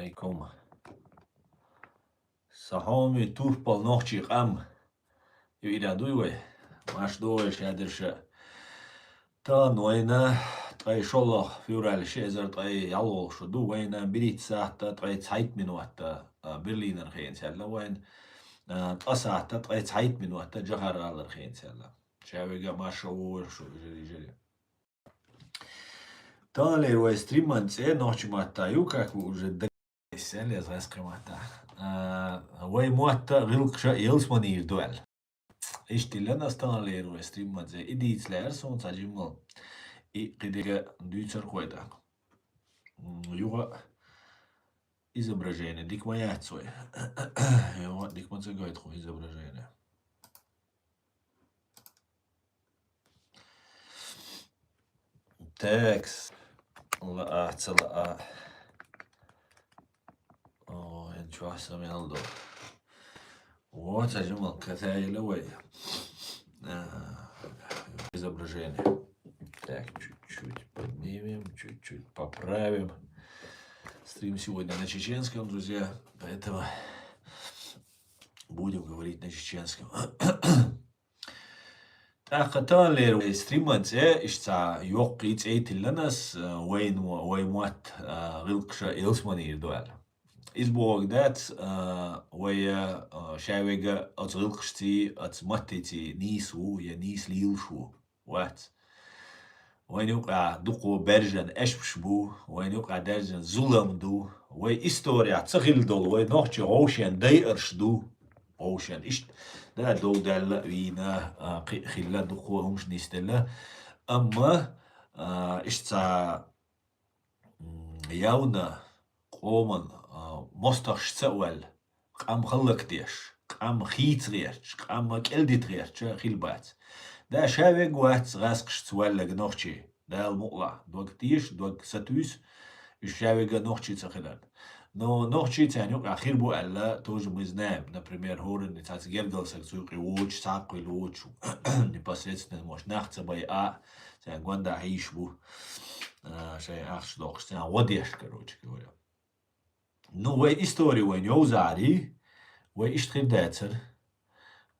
عليكم صحامي توربال نوخشي قام يويدا دويوي ماش دويش هادرش تا نوينا تاي شولخ فيورال شيزر تاي يالو شو دو وين بريت ساعة تاي تسعيت من وقت برلين رخين سالا وين تقصع تاي تسعيت من وقت جهر على رخين سالا شاويقا ما شعور شو جري تالي وي ستريمان تسي نوخشي ماتا يوكاك وجد السالي زغيس قيماتا وي مواتا غلق شا يلسماني يردوال إشتي لنا ستانالير وي ستريمان تسي إديت لير سون تاجيمال قديك دويتر قويدا يوغا изображение дик моя цой его дик man загает хуй изображение текст لا لا ничего сами налдо вот зажимал катайловой изображение. Так, чуть-чуть поднимем, чуть-чуть поправим. Стрим сегодня на чеченском, друзья, поэтому будем говорить на чеченском. Тахаталер стриманце ишца йоққиц эйтилланас веймуат ғилқша илсманир дуал. Избогдат вая шавега от ғилқшти от маттити нису я нис лилшу ват. وين يوقع دقو برجن اشبشبو وين يوقع درجن ظلم دو وي استوريا تغيل دول وي نوخشي اوشن دايرش دو اوشن اشت دا دو دال وينا خلا دقو همش نيستلا اما اشتا ياونا قومن مستخش سوال قام خلق ديش قام خيت ريش قام كالديت ريش خيلبات دا شاوي قوات غاسقش تولق نوخشي دا المقلع دوك تيش دوك ساتوس شاوي نوخشي تخلال но نوخشي تاني وقع خير بو ألا توج مزنام например هورن نتاц гердалсак цуйقي ووش ساقي لوش непосредственно может нахца бай тян гванда аиш бу шай ахш докш тян водеш короче говоря. Ну вей истории вей нёузари вей иштрив децер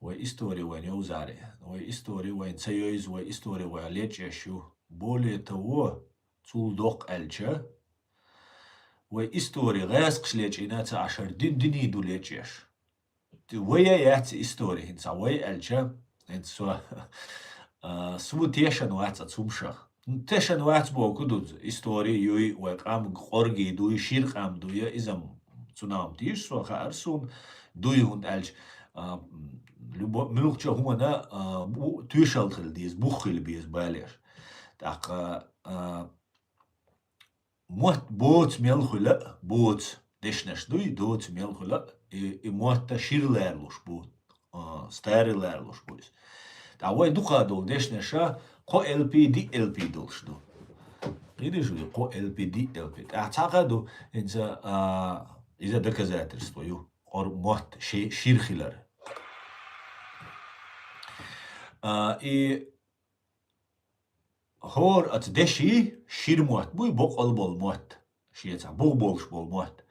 وي история وين يوزاري وي история وين سيوز وي история وين ليتشيشو более того цул док элча وي история غاسقش ليتشيناتا عشر دين دو ليتشيش ويا يات история هنسا وي элча هنسا سو تيشن واتsa цумша تيشن واتس بو كدود история يوي وي قام قرغي دوي شير قام دوي изам цунам тиш со харсун دوي هون элч ملوكشا هو أنا تويشال خلديز بوخل بيز بالير تاق موت بوت ميل خلا بوت دشنش دوي دوت ميل خلا موت تشير ليرلوش بوت ستاري ليرلوش بويز تا وين دوقا دول دشنشا قو ال بي دي ال بي دولش دو غير جوي قو ال بي دي ال بي اعتقد انت اذا доказательство يو اور موت شير خلار и هور اتدشي شير موت بوي بقل بول موت شيتا بولش بول موت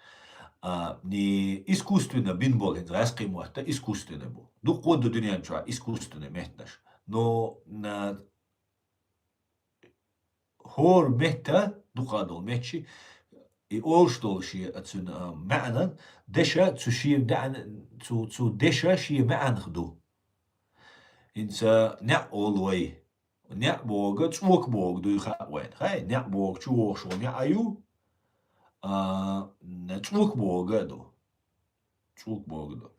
ني искусственно бин бол ин расқи موت искусственно бу ду қод дүния ча искусственно мехташ но на هور мехта ду қадол мехчи и олштол ши ацун معنا دشا تشير دعن تو دشا شي معن خدو إنسا نعول وي نعبوغ تشوك بوغ دوي خا وين هاي نعبوغ تشوك شو نعيو نتشوك بوغ دو تشوك بوغ دو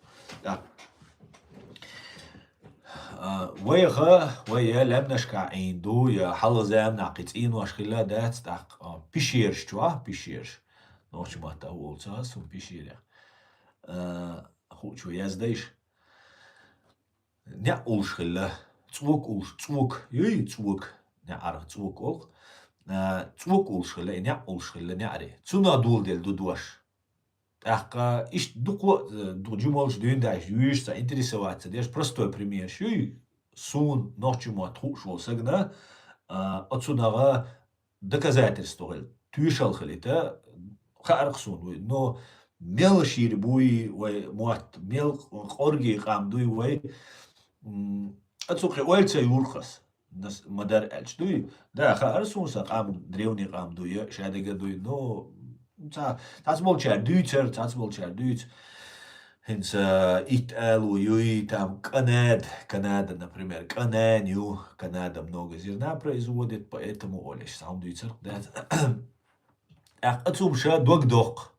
ويغا ويا لم نشكع عندو يا حل زام نعقيتين واشخلا دات تاق بيشيرش توا بيشيرش نوش ما تاول تاس وبيشير خو شو يزديش نعولش خلا تسوق يي تسوق نعرف تسوق أول تسوق أولش خلا نعولش خلا نعرف تسونا دول دل دودوش تحقا إيش دو جمالش دين داش يوش تا интересоваться ديش простой пример شو سون نوچما تخوشو سجنا отсюда доказательство тюшал خليتا خارقسون نو ميل شير بوي وموات ميل قرقي قام دوي وي اتسوقي ويلتسا يورخس ناس مدار الش دوي دا خارسون سا قام دريوني قام دوي شادق دوي نو تاس بولشار دويتر تاس بولشار دويت هنس италу юи там Канада, например, Кананию, Канада много зерна производит, поэтому олеш сам дуйцер, да. Отсумша док.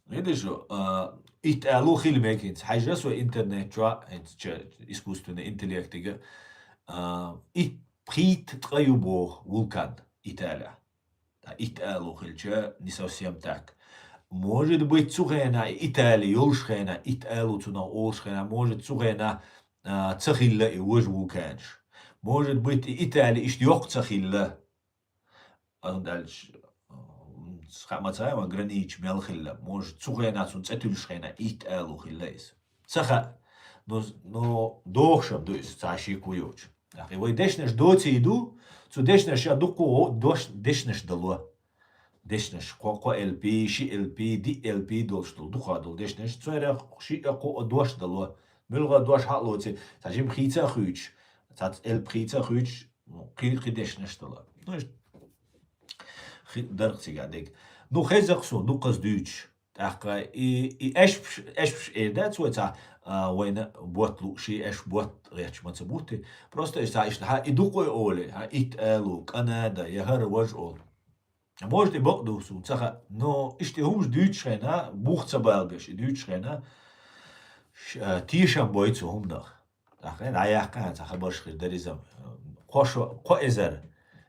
Видишь, италу хилмекинс, хайжас в интернет, искусственный интеллект, ит прит троюбо вулкан Италия. Италу хилча не совсем так. Может быть, цугена Италия, юлшхена, Италу цуна олшхена, может цугена цахилла и уж вулканш. Может быть, Италия ишь йох цахилла. А дальше схамацаема гранич мелхилла. Может цугена цун цетульшхена Италу хиллаис. Цаха, но дохшам дуис цаши куюч. И вы дешнеш доти иду, цу дешнеш я дуку дешнеш дало. دشنش قو ال بي شي ال بي دي ال بي دوشتل دوخادل دشنش صاير شي قو دوشتل ملغا دوش حلوتي تاجيم خيتا خوش تات ال خيتا خوش قي دشنش تلا نوش درختي قاعدك نو خزقسو نو قص دوتش تاقا اي اش ده توتا وين بوتلو شي اش بوت ريتش ما تبوتي просто ايش ها يدوقو اولي ها اتالو كندا يهر وجه Может и бог дусу, цаха, но иште хумш дючхена, бухца балгаш, дючхена, тишам бойцу хумдах. Ахен аяхкан цаха башхир даризам. Қошо қо эзер.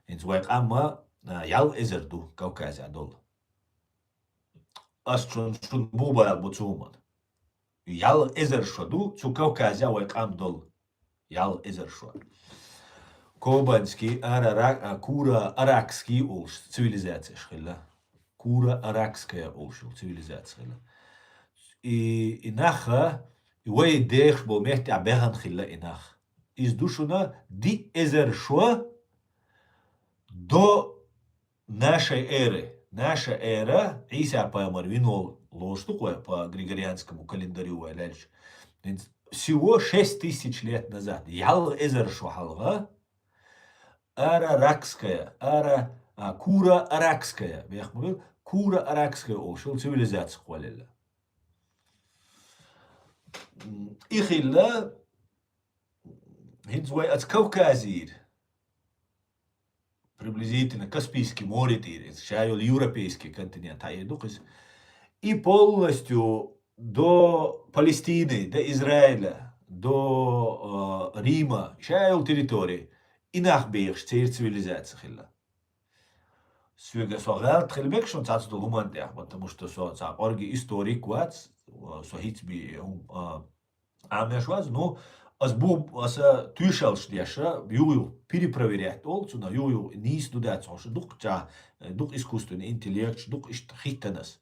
Инц вайк амма ял эзер ду Кавказе адол. Ас чун бубаял буцуман. Ял эзер шоду, цу Кавказе вайк ам дол. Ял эзер шо. Кобанский, Кура аракский улш, цивилизация шхила. Кура аракская улш, цивилизация шхила. И наха, и вай дех бо мехти абехан хила инах. Из душуна ди эзер шо до нашей эры. Наша эра, Иса Пайамар винол ложтук по григорианскому календарю, всего 6000 лет назад. Ял эзер шо халга. Араракская, Кура аракская, я говорил, Кура аракская, ошел цивилизация хвалила. Ихилла, хинзвай от Кавказии, приблизительно Каспийский море, шайол европейский континент, и полностью до Палестины, до Израиля, до Рима, шайол территории. Инах бейх цейр цивилизация хилла. Свега согал тхилбек шон цац до лумандя, потому что со орги историк вац, со хитби амешваз, но ас тюшалш деша, юю перепроверять олцу на юю не студать, что дух искусственный интеллект, дух ist хиттенес.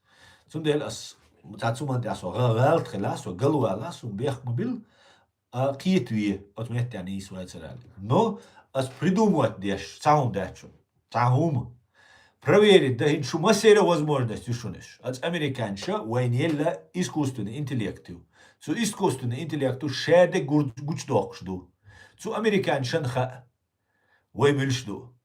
Цундел ас цацумандя согал тхила, со галуала, со бех мобил, киетвие, отмет я не исвайцерали. Но ас придумывать дешь, цаум дачу, цаум. Проверить, да иншу масера возможностью шунеш. От американша войнелла искусственный интеллекту. Цу искусственный интеллекту шеде гучдокшду. Цу американшан ха воймельшду.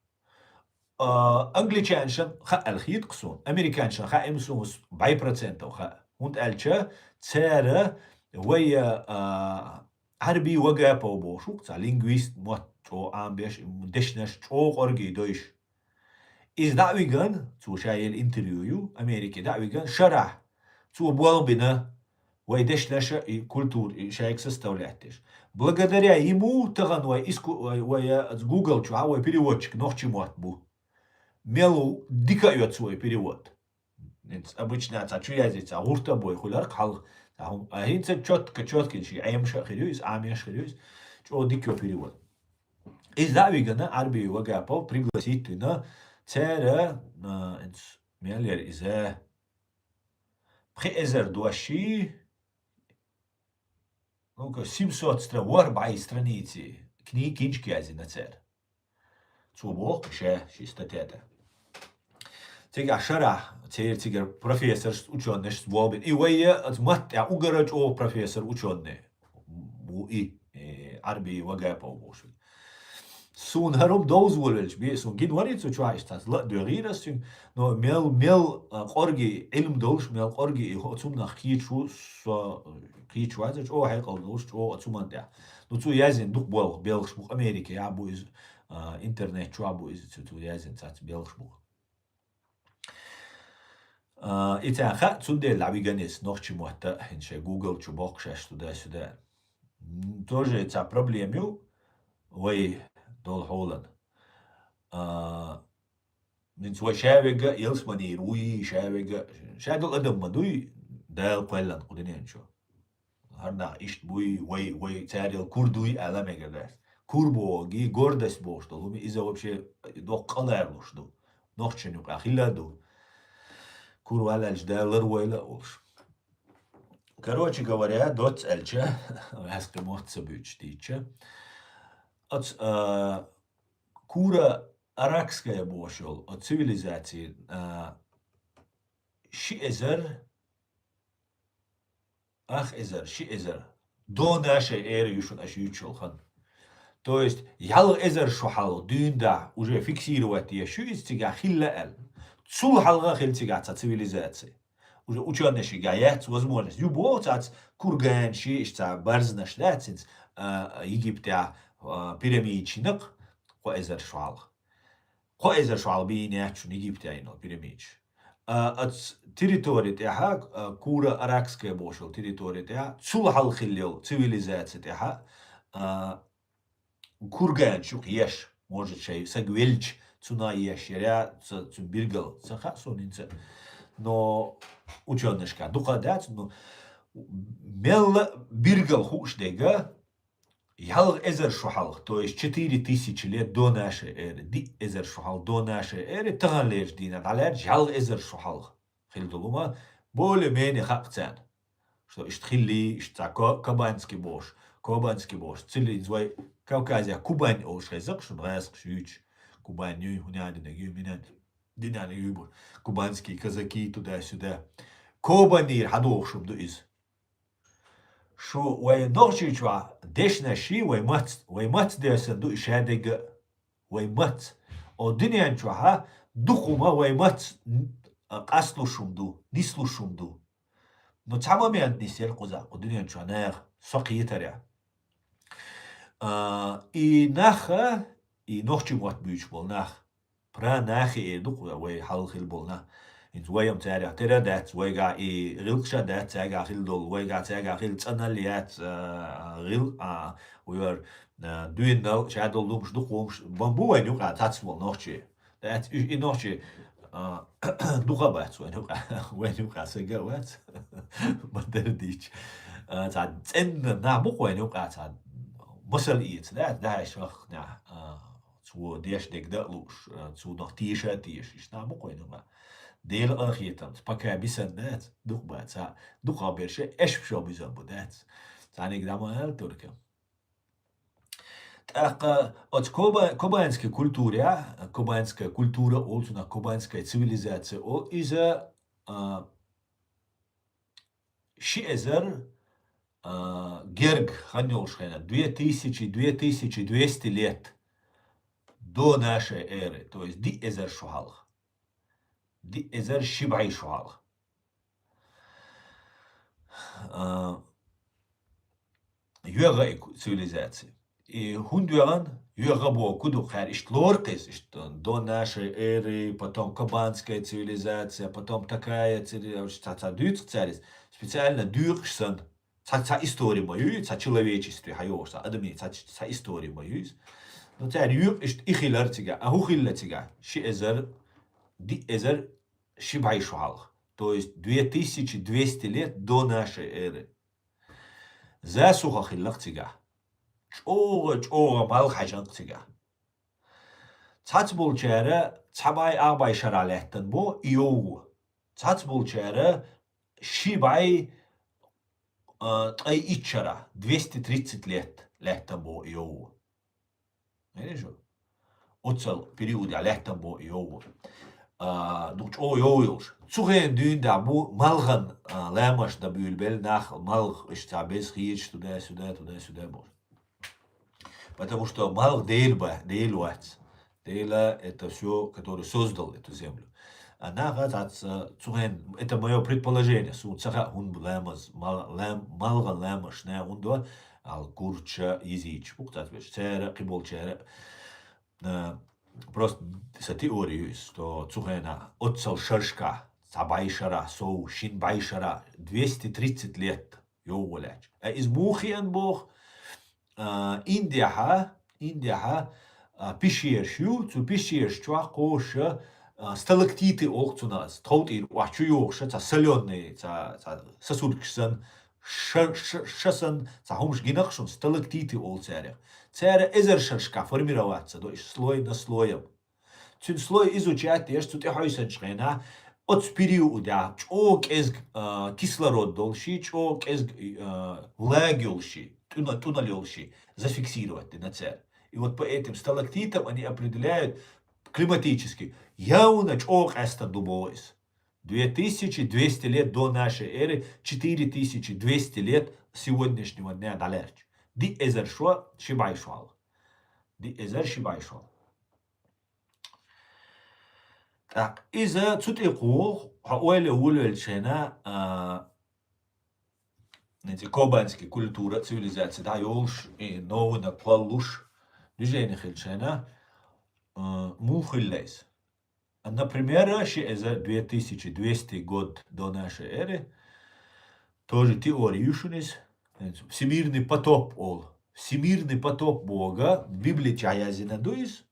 Англичаншан ха алхит ксун. Американшан ха имсумус 2% ха. Und alcha цера вая عربي وقابه وبوشو تاع لينغويست موتو امبيش دشنش تو قرقي دويش إز دعويغان تو شايل انتريو أمريكي دعويغان شرح تو بوالبنا ويدشنش كультур شايك составляешь. Благодаря ему таган вая Google чуа переводчик нохчи мотбу. Мелу дикает свой перевод. Обычно цачуязица урта бой хулар хал هينسى четко شيء أيام شخيريوس عام شخيريوس شو ديكو перевод. Из давигана арби вагапо пригласительно цера мелер из пхезер дуаши ну-ка 704 страницы книги кинчки ази на цер. Цубок ше статья. تيجي عشرة تيجي بروفيسور وشون نش وابن ويا مت يا أجرج أو بروفيسور وشون عربي وجاب أو بوش سون هرب دوز ولش بي سون جين وريت سو تشايش تاس لا دوغيرا سون نو ميل قرجي علم دوش ميل قرجي هو تم نخيت شو كيت شوازج او هيك دوش او تم ده نو تو يازن دوك بيلخش بو امريكا يا بو از انترنت شو ابو از تو يازن تاس بيلخش بو إذا أخذت سودة لعبي جنس نوختي محتاج إنشاء جوجل شو بقشش تدا سودا توجه إذا بروبليميو وي دول هولن من سوى شابقة يلس منير وي شابقة شادو أدم مدوي دال قلن قدنين شو هرنا إشت بوي وي تاري الكردوي على مجدس كوربو جي جوردس بوش دلومي إذا وبشي دو قلارلوش دو نوختي نقع خلا دو كور ولا الجدال ولا أولش Короче говоря, дот эльче, хаски мохтса бючтиче. От кура аракская бошел от цивилизации шиезер, шиезер. До нашей эры юшун ашючулхан. То есть ял эзер шухал дюнда уже фиксировать ешуиц тига хилла эль. Цул халга хил тига цивилизации. Уже ученые гаяц возможность. Любого цац курган шишца барзнаш лацинц Египта пирамидчинок коэзер шуал бинячун Египта инол пирамидч. От территории тяха кура аракская бошел территория тяха цулхал хиллил цивилизация тяха курган шук еш может шей сагвельч цуна еш я цун биргал цаха сонинца. Но ученышка духадат, но мел биргал хуштега ял эзер шухал, то есть 4000 лет до нашей эры, ди эзер шухал до нашей эры, таган дина, алер ял эзер шухал. Хилдулума более-менее хакцан. Что иштхилли, иштца кабанский бош, цили звай Кавказия, Кубань олшезак, что нраск шуч, Кубань нюй, хунядина, юминан. Динаны юбур, кубанские казаки туда-сюда. Кобанир хадохшум дуиз. Шо вай норчичва дешна ши вай мат десен ду шадега вай мат. О динянчва духума вай мат qaslушум ду, нислушум ду. Но тамамиан нисел quzaq о динянчва нах сақиетаря. И наха и норчимват бюч бол нах. Pra nachi eduk way halkhil bolna in wayam tara tera dat wayga rilksha dat taga khildol wayga taga khil tsanaliat ril we were doing no shadow looms duqums bambu way nuqa tatsmol nochi dat in nochi duqabat way nuqa sega wat baderdich ta tsen na bu way nuqa ta musal eat that is na zu desh dek da lush zu noch tisha tish is na mokoy numa del akhitan paka bisanat duqba ta duqa bershe esh sho bizan budat tani gdama turka так от кубанской культура олсуна кубанская цивилизация о иза шиезер герг ханёшхена 2200 лет до нашей эры, то есть ди эзер шухалх, ди эзер шибай шухалх. Юга цивилизации. И хундуян юга бо куду хар ishtlorkes, до нашей эры, потом кабанская цивилизация, потом такая цивилизация, специально дюрксон, ца история мою, ца человечестве хайоса, адами ца история мою. Но теперь есть ихилартига, а хухиллатига, ди эзер шибай шухалх, то есть 2200 лет до нашей эры. Засуха хиллактига, чога малхажантига. Цацбул чара, цабай абай шаралеттен бо иогу. Цацбул чара, шибай тай ичара, 230 лет леттен бо иогу. Видишь? Оцел период леттен бо иогу. дуч о йойлш. Цухен дün да bu malgan лемаш да бюльбель нах малх ишта без хич туда-сюда бор. Потому что малх дейлуац. Дейла это все, который создал эту землю. Она цухен, это мое предположение, цаха он лемас, малган лемаш, не он до ал курча языч. Пуктат веш, цера, кибол цера. Просто sa teoriju, što Cuhena odsal Šrška, sa Bajšara, so Šin Bajšara, 230 let, jo voleć. Iz Muhijan boh, Indija pishiršu, cu pishirščua, koš stalaktiti okcuna, stautir, vaču jokša, ca saljone, ca sasurkšan, šasan, ca homš ginakšun, stalaktiti olcerja. Цера эзершершка формироваться, то есть слой на слоем. Цин слой изучать, ешь тут я хойсеншена, от периода, чок из кислород долши, чок из влагиолши, туналёлши, зафиксировать на цер. И вот по этим сталактитам они определяют климатически. Яуна чок эстан дубоис. 2200 лет до нашей эры, 4200 лет сегодняшнего дня далерч. Ди эзер шо шибайшвал. Ди эзер шибайшвал. Так, иза цутику хаойле улельчена кобанская культура, цивилизация, да, ёлш и новина плалуш, движение хильчена мухиллейс. Например, эзер 2200 год до нашей эры, тоже теорию шунис, всемирный потоп ол. Всемирный потоп Бога, в Библии чаязина дуис,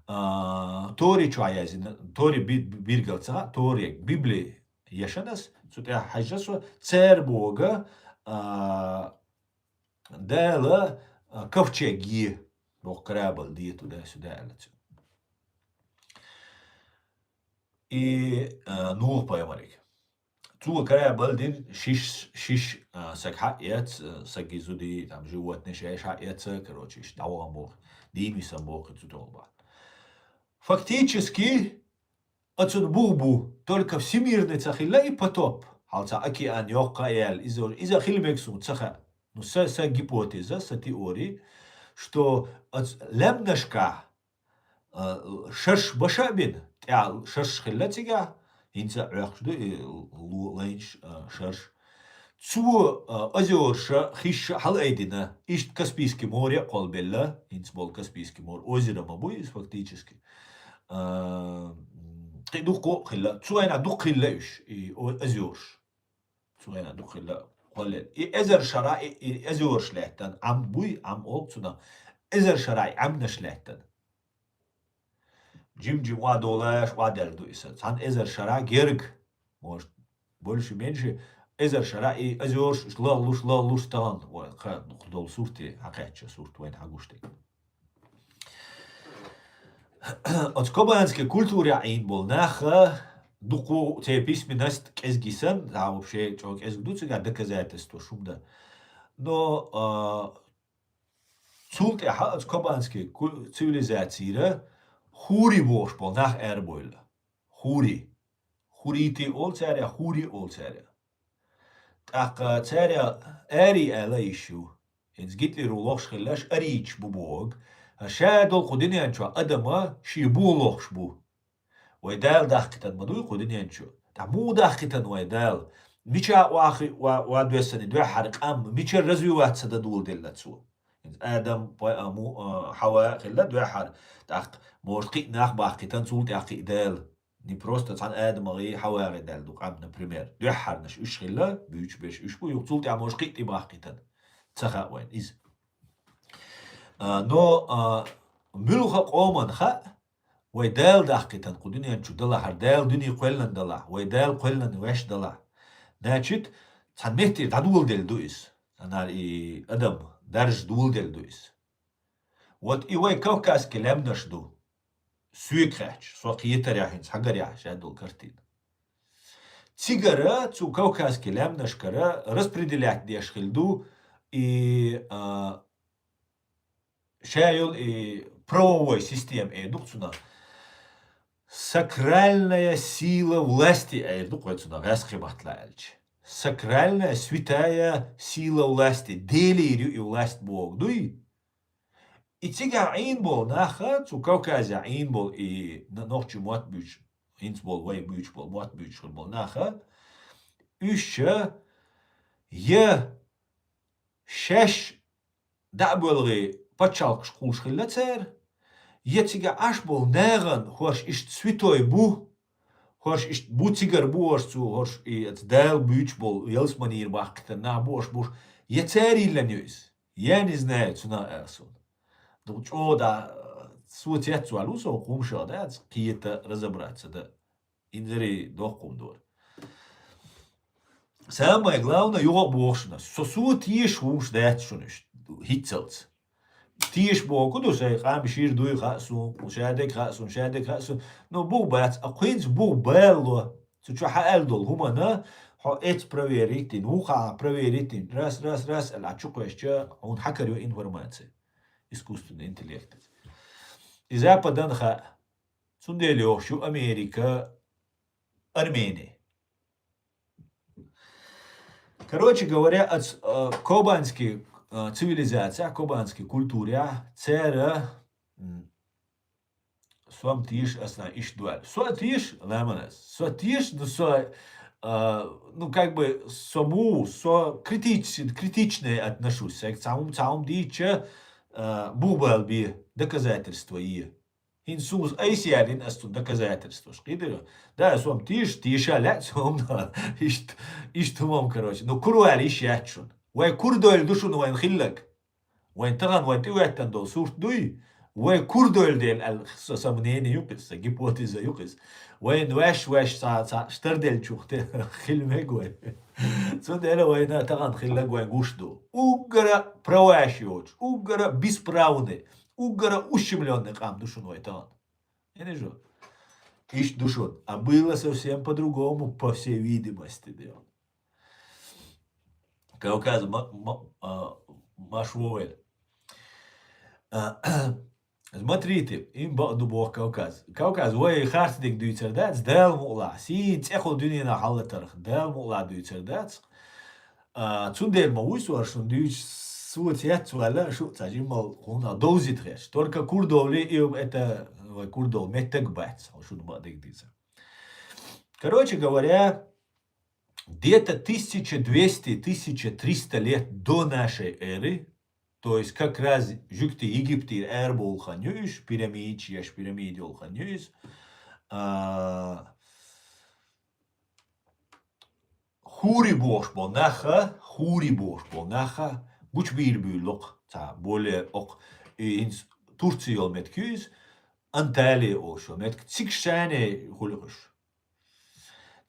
Тори чаязина, Тори биргалца, Тори Библии яшанас, цутя хаджасу, царь Бога, дела ковчеги, Бог крабал, ди туда-сюда. И Нух поемарик. Цуга крабал дин шиш сакхаят, сагизуди, там животные шашаят, короче, давам Бог, димисам Бог и цутолба. Фактически, отсюда бубу, только всемирный цахилла и потоп. Халца океан, йокаэл, иза хилмексу цаха. Ну, са гипотеза, са теории, что лемнашка шаш башабин, шаш хиллатига, инца рахшду лайнш шаш. Цу озерша хиш халайдина, ишт Каспийский море, колбелла, инц бол Каспийский море, озеро мабуис фактически. Дух хилла, цуэна дух хилла иш, и озерш. Цуэна дух хилла قلل. إذا شرائع إذا شلحتن عم بوي عم أوكسنا إذا شرائع عم نشلحتن جيم وادولاش وادردو إسا عن إذا شرائع جيرج может больше меньше إذا شرائع إذا لوش تان وخد دول صورتي حقيقة صورت وين حقوشتي от кобанской культуры ин был наха дуку те письменность кезгисан, а вообще чок кезгдуцига доказательство шумда. Но цулт от кобанской цивилизации хури бош был нах эрбойла. Хурити ол царя, хури ол царя. Так царя эри элайшу. Инс гитлеру лош хиллаш арич бубог. شادو قدني أنشوا أدما شيبو لوخشبو ويدال داختن مدوي قدني أنشوا تعمو داختن ويدال ميشا واخي وادوسني دو حرق أم ميشا رزوي واتسد دول دلتسو آدم مو حواء خلا دو حرق تاق موشقي ناخ باخيتن سول تاقي دال ني بروستا تان آدم غي حواء دال دوك عم نبريمير دو حرنش اش خلا بيوش بيش اش بو يقتول تاع موشقي تي باخيتن تسخا وين إز но милуха قومن خا ويدال داخكتن قدني انشو دلا هردال دني قلن دلا ويدال قلن وش دلا ناچت تنمهتي دادول دل دويس انا اي ادم درج دول دل دويس وات اي وي كوكاس كلام نشدو سويكراч سوقيتر яхин сагаря шадул картин цигара цу кавказ كلام نشكرا распределять дешхилду и شايل правовой систем эдукцина Сакральная сила власти, на Гасхибатлальч. Сакральная, святая сила власти. Делирю и власть Бог. Дуй. И тига инбол наха, цу Кавказя инбол и нохчу мот бюч. Инсбол вай бюч бол, мот бюч бол наха. Уща, е, шеш, да болги, пачалк шкул шхиллацер. Е тига аш бол неран, хош ишт святой бу. Hoş işte bu tigar bu hoş su hoş et del büyük bol yels manir baktı na boş boş yeter illeniyoruz. Yeniz ne tuna ersun. Doğuç o da su tiyatsu aluso kumşa da kiyete разобраться da inzeri dokum dur. Самое главное его бошна. Сосу тиеш вумш да шуниш. Hitzelts. Тиеш боку до се хам шир дуй хасу шадек хасу но бу бат аквинс бу белло цу хаэлдол хумана ха эт проверитин уха проверитин раз ала чуквешча он хакерю информация искусственный интеллект. И западан ха цунделио шу Америка Армения. Короче говоря, от кубанских цивилизация, кубанской культуре, цера сом тиш асна иш дуаль. Со тиш лемонес. Со тиш, ну как бы сому, критичное отношусь. К самому диче бубал би доказательства и. Инсус айсиалин астун доказательства. Шкидеру. Да, сом тиша лять, сом иш тумом, короче. Ну круаль иш ячун. وای کردویل دوشون وای خیلک وای تغن وای تیوهتن دو سورت دوی وای کردویل دیل سامنینی یوکس گیپوتیزا یوکس وای نواش شتردل چوخته خیلمه گوی چون دیل وای نه تغن خیلک وای گوش دو угра правашиоч угра бесправный угра ущемленный кам душун вай таган не же ищ душун а было совсем по-другому по всей видимости дело. Кавказ Машвуэль. Смотрите, им бог Кавказ. Кавказ, ой, хартик дюйцердац, дел мула. Си цехол дюнина халлатарх, дел мула дюйцердац. Цундел мауису аршун дюйч суотят цуэла шу цажим мал хуна доузитреш. Только курдовли им это курдов метэгбац. Шут бадык диза. Короче говоря, где-то 1200-1300 лет до нашей эры, то есть как раз жукти Египте эрбол ханюш, пирамиди олханюш, хури бош бонаха, буч бирбюлок, более ок, инс Турция олметкюз, Анталия ошо, метк цикшане хулюш.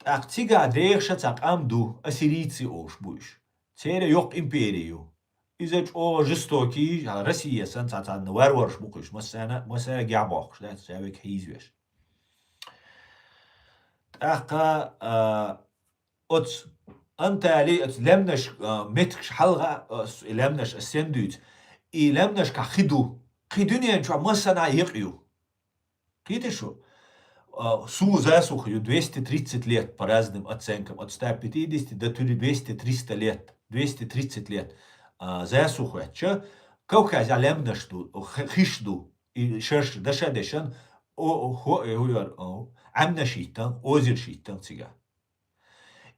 Ак цига дрейхша цак амду ассирийцы ош буш. Цере yok империю. Изач о жестокий, Россия сан цацан варварш букуш, масана гябах, да, цавек хизвеш. Ака от Антали от лемнаш меткш халга лемнаш асендуц и лемнаш ка хиду. Хидунен чва масана йекю. Китешу. Су засухою 230 лет по разным оценкам, от 150 до 200-300 лет, 230 лет засухой. Кавказ алемнашту, хишду, и шерш дашадешан, амнашитан, озершитан цига.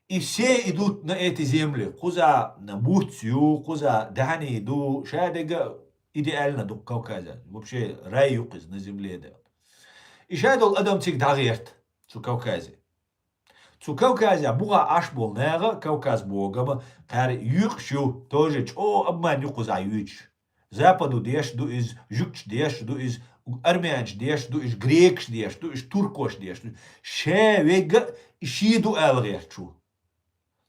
И все идут на эти земли, куза на Бурцию, куза Дани, ду шадега, идеально до Кавказа. Вообще рай юкиз на земле, да. И шайдол адам цик дагерт цу Кавказе. Цу Кавказе буга аш бол нега Кавказ богама кар юкшу тоже о обман юкуза юч. Западу деш ду из жукч деш ду из армянч деш ду из грекш деш ду из туркош деш. Шевега шиду элгерчу.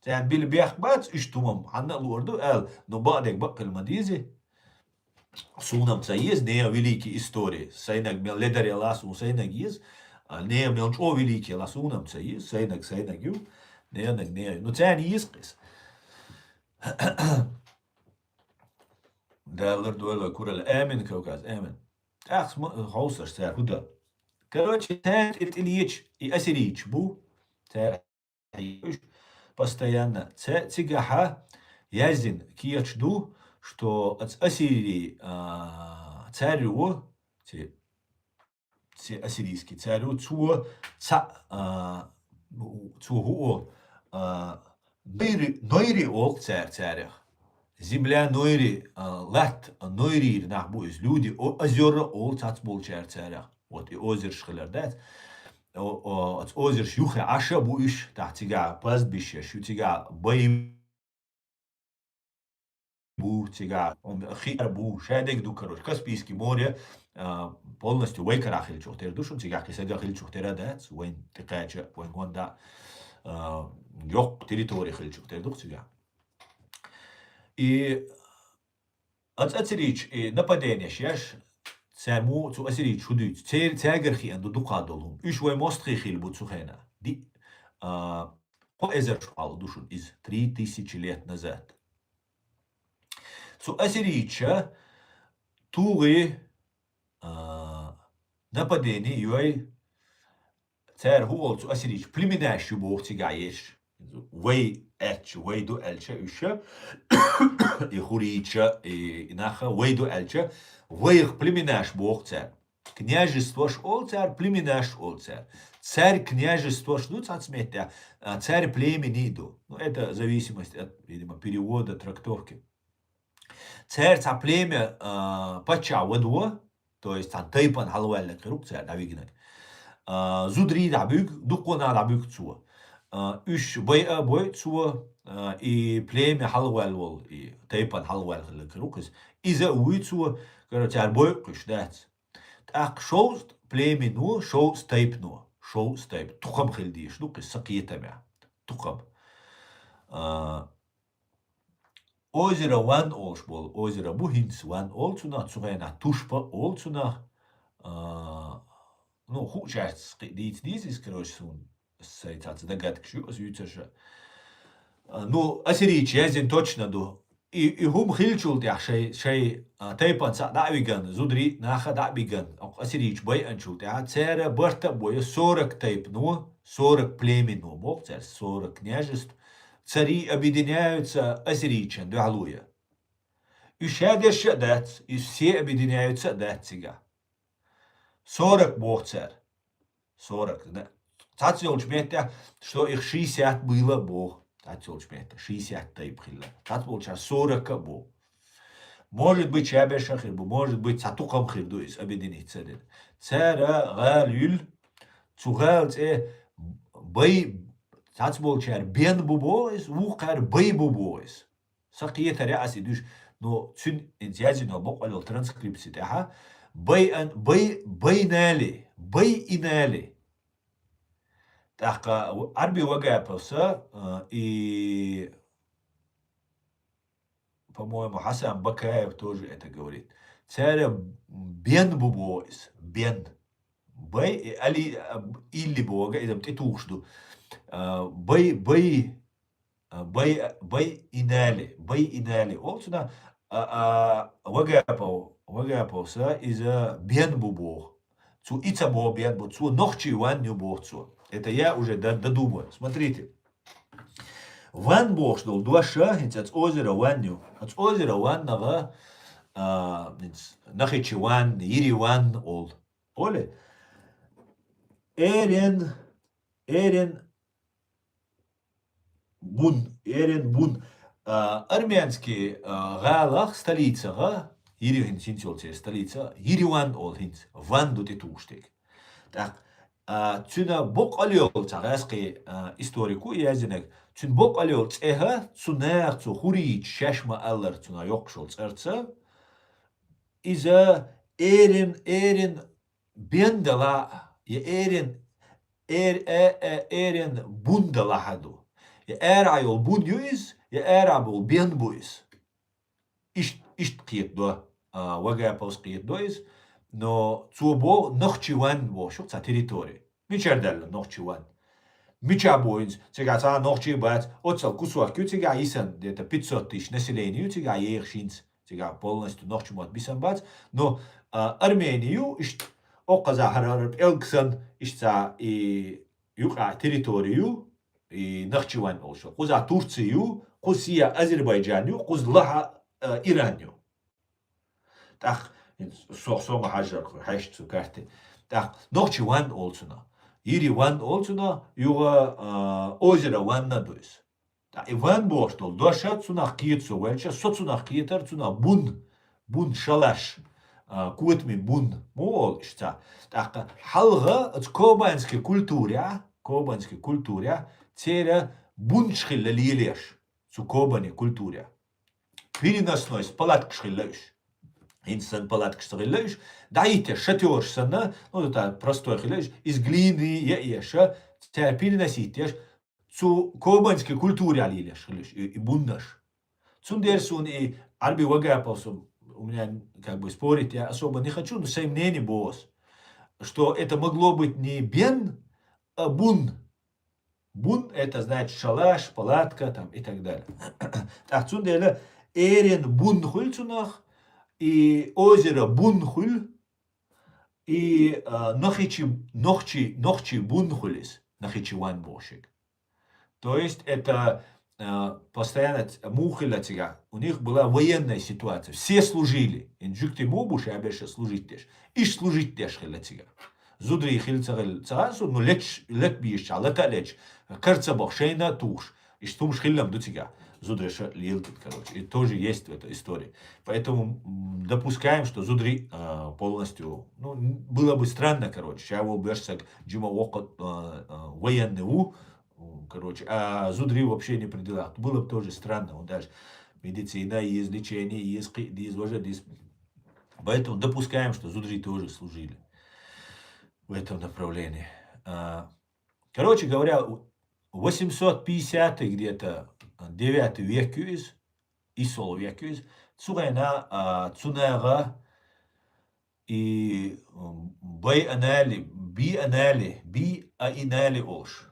Тян бил бяхбац иштумам ханна лорду эл но бадек бакел мадизи. Сунам есть не великие истории. Сайнак мел ледаре ласу сайнак есть. Не мел о великие ласунам есть. Сайнак ю. Не. Ну це не есть. Далер дуэлэ курэл эмин Кавказ эмин. Ах хаусаш цэр худа. Короче, царь Ильич и Асирич бу, царь постоянно. Цигага яздин киячду, что от Ассирии царю, ассирийский царю, цугу нойри ол царях. Земля нойри, лат нойри нахбуис, люди, озера ол цацбол царях. Вот и озер шхилердет. Озер шюхе аша буиш, так тига пастбище, тига боим бу, тига хир бу, шедек ду, короче, Каспийский море полностью вейкарахил чухтер душу, тига кисагахил чухтера дец, вейн тикача, вейн гонда yok территории хил чухтер дух тига. И от Асирич нападение шеш, царму цу Асирич худует, царгерхи анду дукадолум, уж вей мостхихил буцухена. Ди по эзершал душун из 3000 лет назад. Цу Асирича туги нападение юй царь хуол цу Асирич племенащу бог тигаеш, вей Elçi, Veydu elçe üşe, и хурича, и наха, Вейду эльче, вейх племенаш бог царь. Княжество ж ол царь, племенаш ол царь. Царь княжество ж, ну, царь царь племени иду. Ну, это зависимость от, видимо, перевода, трактовки. Царь ца племя пача вадуа, то есть цан тайпан халвалля круг царь, навигнак. Зудри дабюк, дукона дабюк цуа. Üç boy цуа и племя халвал и тайпан халвал кругс иза уй цуа, короче, арбой кушдат. Так шоу племя ну, шоу стайп ну, шоу стайп. Тухам хилдиш, ну, сакиетамя. Тухам. Озеро ван олш бол, озеро бухинц ван олцуна, цугайна тушпа олцуна. Ну, хучац дис, короче, сун. Сайцаца догадки, озючаша. Ну, Асирич яздин точно ду. И хум хилчул дях шей тайпан са давиган, зудри наха давиган. Асирич бой анчул дях. Цера барта боя 40 тайп, ну, 40 племен, ну, бог царь, 40 княжеств. Цари объединяются Асиричен, дуалуя. И шадеш дать, и все объединяются дать сега. 40 бог царь. 40, да. Тацелч метя, что их 60 было бог. Тацелч метя, 60 тайп хилла. Тацелч 40 бог. Может быть, чабеша хирбу, может быть, цатукам хирду из объединиться. Цара галюл, цугалц бай, тацелч бен бубоис, вухар бай бубоис. Сакиет ряси душ, но цун интиазино бог алил транскрипции таха, бай нали, бай инали. Так, арби вагапился, и, по-моему, Хасан Бакаев тоже это говорит. Царь бен бубоис, бен. Бай, али, или бога, и там ты тушду. Бай инали. Он сюда вагапился из бен бубог. Цу ица бо бен бу, цу нохчи ван ню бог цу. Это я уже додумаю. Смотрите. Ван бог что два шахинца от озера Ванню. От озера Ваннага нахичи Ван, Ири Ван ол. Оле. Эрен бун. Армянский галах столица га. Ири хинцинцолце столица. Ири Ван ол хинц. Ван дути туштек. Так. Цуна бок алиол цагаски историку язинек. Цун бок алиол цеха цунер цу хурич шашма аллар цуна йокшол церца. Иза эрен бендала я эрен бундала хаду. Я эрайол бунюиз, я эрабол бенбуиз. Ишт киет до вагапос киет доиз. Но цубо нохчиван бо шо ца территории. Мичардал нохчиван. Мича боинс, сега ца нохчибат, оцал кусуах кю сега исан, где-то 500 тысяч населению, сега ехшинц, сега полностью нохчимот бисанбат, но Армению Оказа харарып элксан ишца и юqa территорию и Нахчиван olşu. Куза Турцию, кузия Азербайджаню, кузлаха Ираню. Так сома хажар хайшцу карты. Так Нахчиван olsuna. Ири ван olsuna юга озеро ванна дуйс. Так Иван боштол доша цунах киетсу вельча соцунах киетер цуна бун шалаш. Куэтми бун мол ишца. Так халга кобанский культуре цера бун шхилла лилеш. Цу кобани культуре. Переносной палатка шхиллеш. Инсан палатка шхиллеш. Дайте шатёршана, ну это простой хиллеш, из глины еша, цера переноситеш. Цу кобанской культуре лилеш хиллеш и буннаш. Цундерсун и арби вагапалсум. У меня как бы спорить я особо не хочу, но своим мнением босс, что это могло быть не бен, а бун. Бун это значит шалаш, палатка там и так далее. Так, цунделя эрен бунхуль цунах, и озеро бунхуль, и нохчи бунхулис, нохчи ван бошек. То есть это постоянно мухилатига. У них была военная ситуация. Все служили. Инжукты мобуш, я беше служить теш. Иш служить теш хилатига. Зудри хилцагил цагасу, но леч биш, лета леч. Карца бахшейна туш. Иш тумш хиллам дутига. Зудреша лилкит, короче. И тоже есть в этой истории. Поэтому допускаем, что Зудри полностью, ну, было бы странно, короче. Я был бешсак джима окот военный короче, а Зудри вообще не при делах. Было бы тоже странно, он даже медицина, есть лечение, есть вождь. Поэтому допускаем, что Зудри тоже служили в этом направлении. Короче говоря, 850 где-то 9 век и 10 век Цурена Цунера и би аинали ош.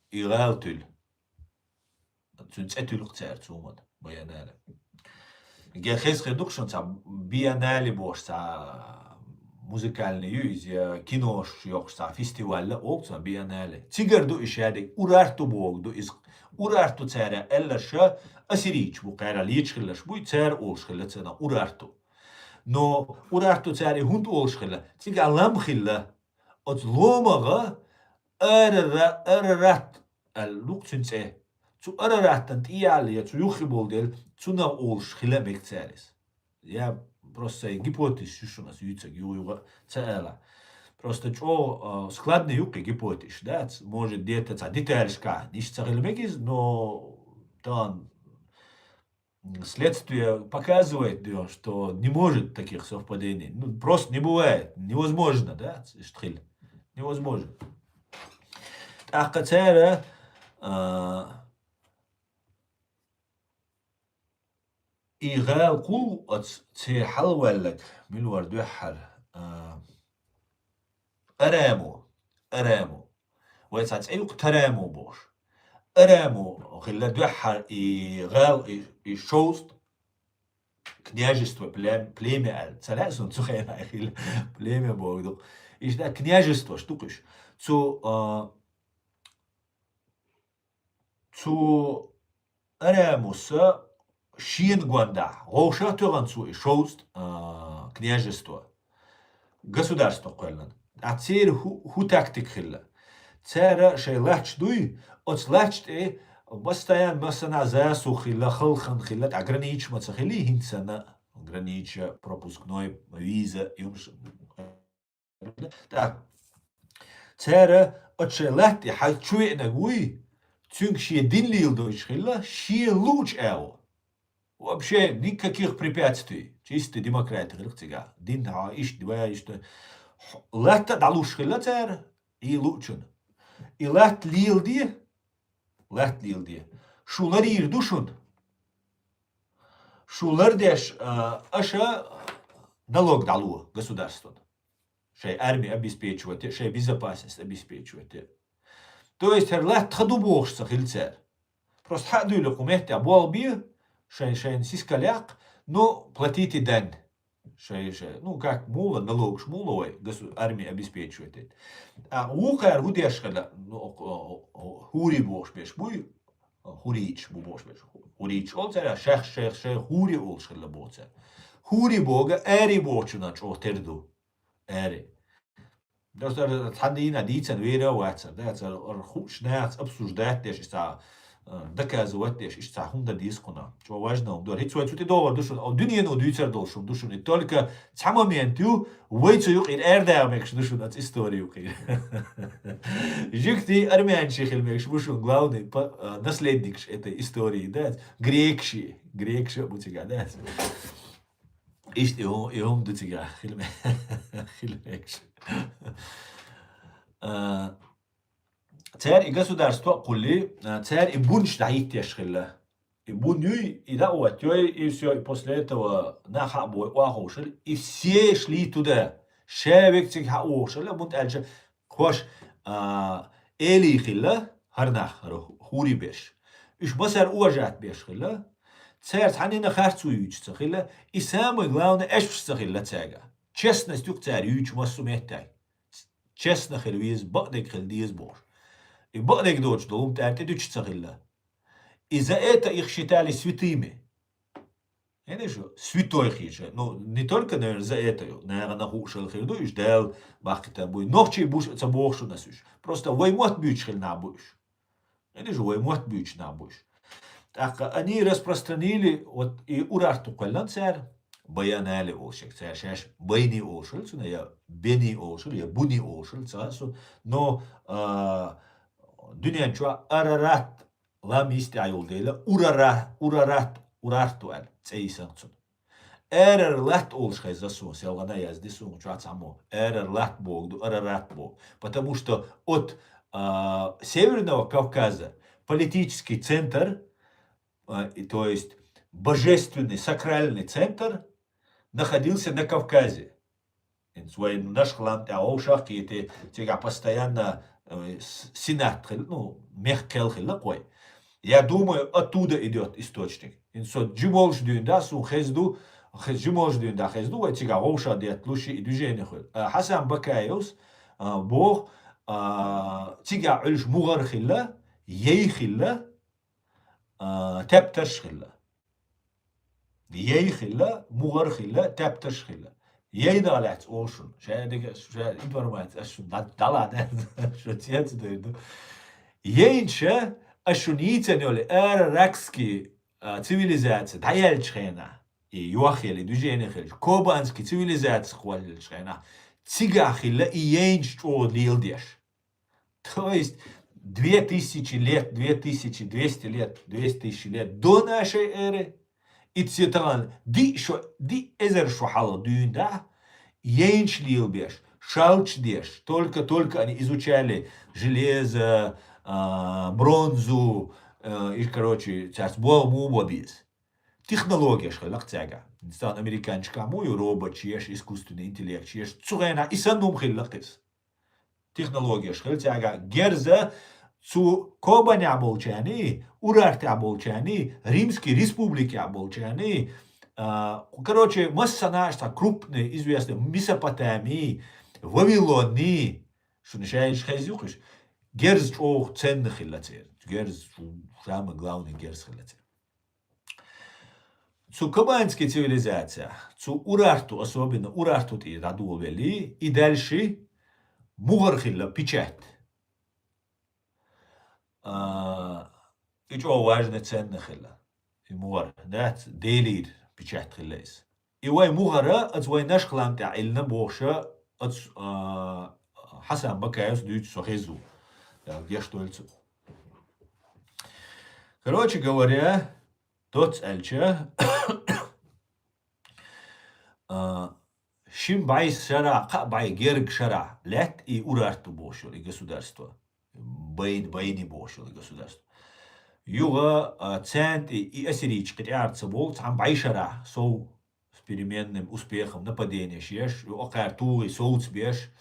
Иралтül. Цунцетül цер цумад баянали. Гехес редукшн са биенали бош са музыкальный юз кинош yok sa festivalle olsa bienale. Cigardu işedi urartu bogdu iz urartu цера эллаша асирич bu qara lichkhilаш bu цер olshkhilla цена urartu. Но urartu цери хунд olshkhilla. Ciga lamkhilla от ломага أررات اللوكسنسة تو أررات تنتيالية تو يخبول ديل تو نقولش خلامك تالس يا просто гипотез что нас юца юга цела просто что складный юг гипотез да может где-то детальшка не царелмегиз но там следствие показывает что не может таких совпадений ну просто не бывает невозможно да штриль невозможно. أقترى إيغال قوة تحلو لك من الورد يحر أرامو ويتعت أيوك ترامو بوش أرامو خلا دوحر إيغال إيشوست княжество племя царясон цухайна хил племя богду и да княжество штукаш zu Арамуса Шингванда, Рошатуранцу и Шоуст княжество. Государство Кэллан. А цер ху тактик хилла. Цера шей лач дуй, от лач те постоянно масана засу хилла, хилхан хилла, ограничь мацахили хинцана, ограничь пропускной виза. Так. Цера от шей лач те хачуе нагуй. Цюнг шие дин лил дойшхилла, шие луч эл. Вообще никаких препятствий. Чистый демократ, рыхтига. Дин ха иш два иш. Латта далушхилла цер и лучун. И лат лил ди. Шулар ирдушун. Шулар деш аша налог далу государству. Шей армия обеспечивает, шей безопасность обеспечивает. То есть лат хаду бошса хилцер. Просто хаду лукумете абуал бир, шейн сискаляк, но платите дань. Ну, как мула, налог шмуловой, армия обеспечивает это. А ухар худешкала, хури бош беш, буй, хурич бу бош беш, хурич олцера, шех, хури олшкала боцер. Хури бога, эри бочуна чо терду, эри. Dus er hadden na iets en weer wat. Dat er goed snel обсуждать is sta доказывать is sta 100 дискуна. Что важно, да, это что ты долго душу, а дуния но дюцер душу, душу не только самоменту, войцу и эрда мекш душу на историю. Жикти армянчи хелмекш душу главный наследник этой истории, да, грекши бутига, да. Ist يوم دوتيغا خلمكش. Царь и государство кулли, царь и бунш даит тешхилла. И бунюй, и да уатёй, и все, и после этого на хабой уахошил, и все шли туда. Шевик цик хаошил, бунт альча, хош эли хилла, харнах, хури беш. Иш басар уважат беш хилла. Царь ханина харцу ючца хилла, и самое главное, эшпшца хилла цага. Честность ук царь юч массу меттай. Честно хилвиз, бадек хилдиз бош. И бадек дочь долум тәрте дючца хилла. И за это их считали святыми. Это что? Святой хиша. Ну, не только, наверное, за это. Наверное, нахушал хилду, и ждал, бахкита буй. Ногчи буш, это бошку насуш. Просто воймот бюч хил на буш. Это же воймот бюч на буш. Так они распространили вот и урарту каллан царь баянали олшек царь шаш байни олшел цуна я бени олшел я буни олшел цасу но дүниен чуа арарат лам исти айол дейла урарту ал цейсан цун эрер лат олшхай засу селгана язди сун чуа цамо эрер лат богду арарат бог потому что от Северного Кавказа политический центр, то есть божественный, сакральный центр находился на Кавказе. Наш хлам аушах, и это постоянно синат, ну, мехкел хилакой. Я думаю, оттуда идет источник. Джимолж дюнда су хезду, джимолж дюнда хезду, а тига ауша диат луши и движение хил. Хасан Бакаиус, Бог, тига ульш мугар хилла, ей хилла, تبتش خلا يي خلا مغر خلا تبتش خلا يي دالت اوشن شاید اینطور اشون دالت شو تیت دویدو یینشه اشونیت نولی رکسکی цивилизация таяльч хена и юахели движение хели кобанский цивилизация хвалиль хена цигахила и йенч о лилдеш. То есть 2000 лет, 2200 лет, 200 тысяч лет до нашей эры, и цитан, ди эзер шухала дюнда, енч лилбеш, шалч деш, только они изучали железо, бронзу, и, короче, царь муба без. Технология шхалак цяга. Инстан американчика мою робот, чеш, искусственный интеллект, чеш, цугена, и санум хиллактис. Технология шхал цяга, герза, цу Кобаня болчани, Урарта болчани, Римские республики болчани, короче, масса наших крупные, известные, Месопотамии, Вавилони, что начинаешь хазюхиш, герз ох ценных хиллацер, герз самый главный герз хиллацер. Цу кабанская цивилизация, цу Урарту, особенно Урарту и Раду вели, и дальше Мугархилла, печать. И что важно ценно хилла. И мугар, да, делир печать хиллес. И вай мугара, от вай наш хлам та ильна боша, от Хасан Бакаевс дают сохезу. Да, где что это? Короче говоря, тот альча Шим бай шара, бай герг шара, лет и урарту бошил и государство. Байни бошил и государство. Юга цент и асирич, катярца бол, там бай шара, со с переменным успехом нападения шеш, окарту и соуц беш,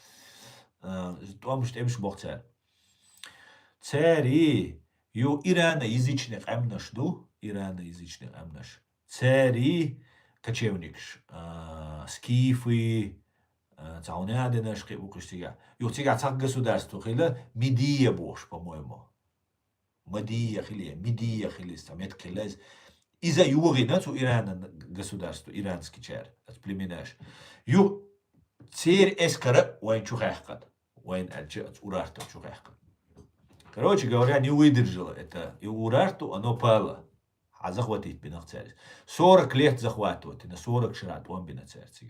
там что им шбох царь. Цари, ю ираноязычных амнаш ду, ираноязычных амнаш. Цари, кочевникш, скифы, цаунядина шкибукштига. Юхтига цак государство хила Мидия бош, по-моему. Мадия хили, Мидия хилис, там это хилес. Из-за юрина цу Ирана государство, иранский чар, от племенаш. Ю церь эскара, уайн чухахкат, уайн от урарта чухахкат. Короче говоря, не выдержало это. И урарту оно пало. А захватить бинацарис. 40 лет захватывать, и на 40 шрат он бинацарис.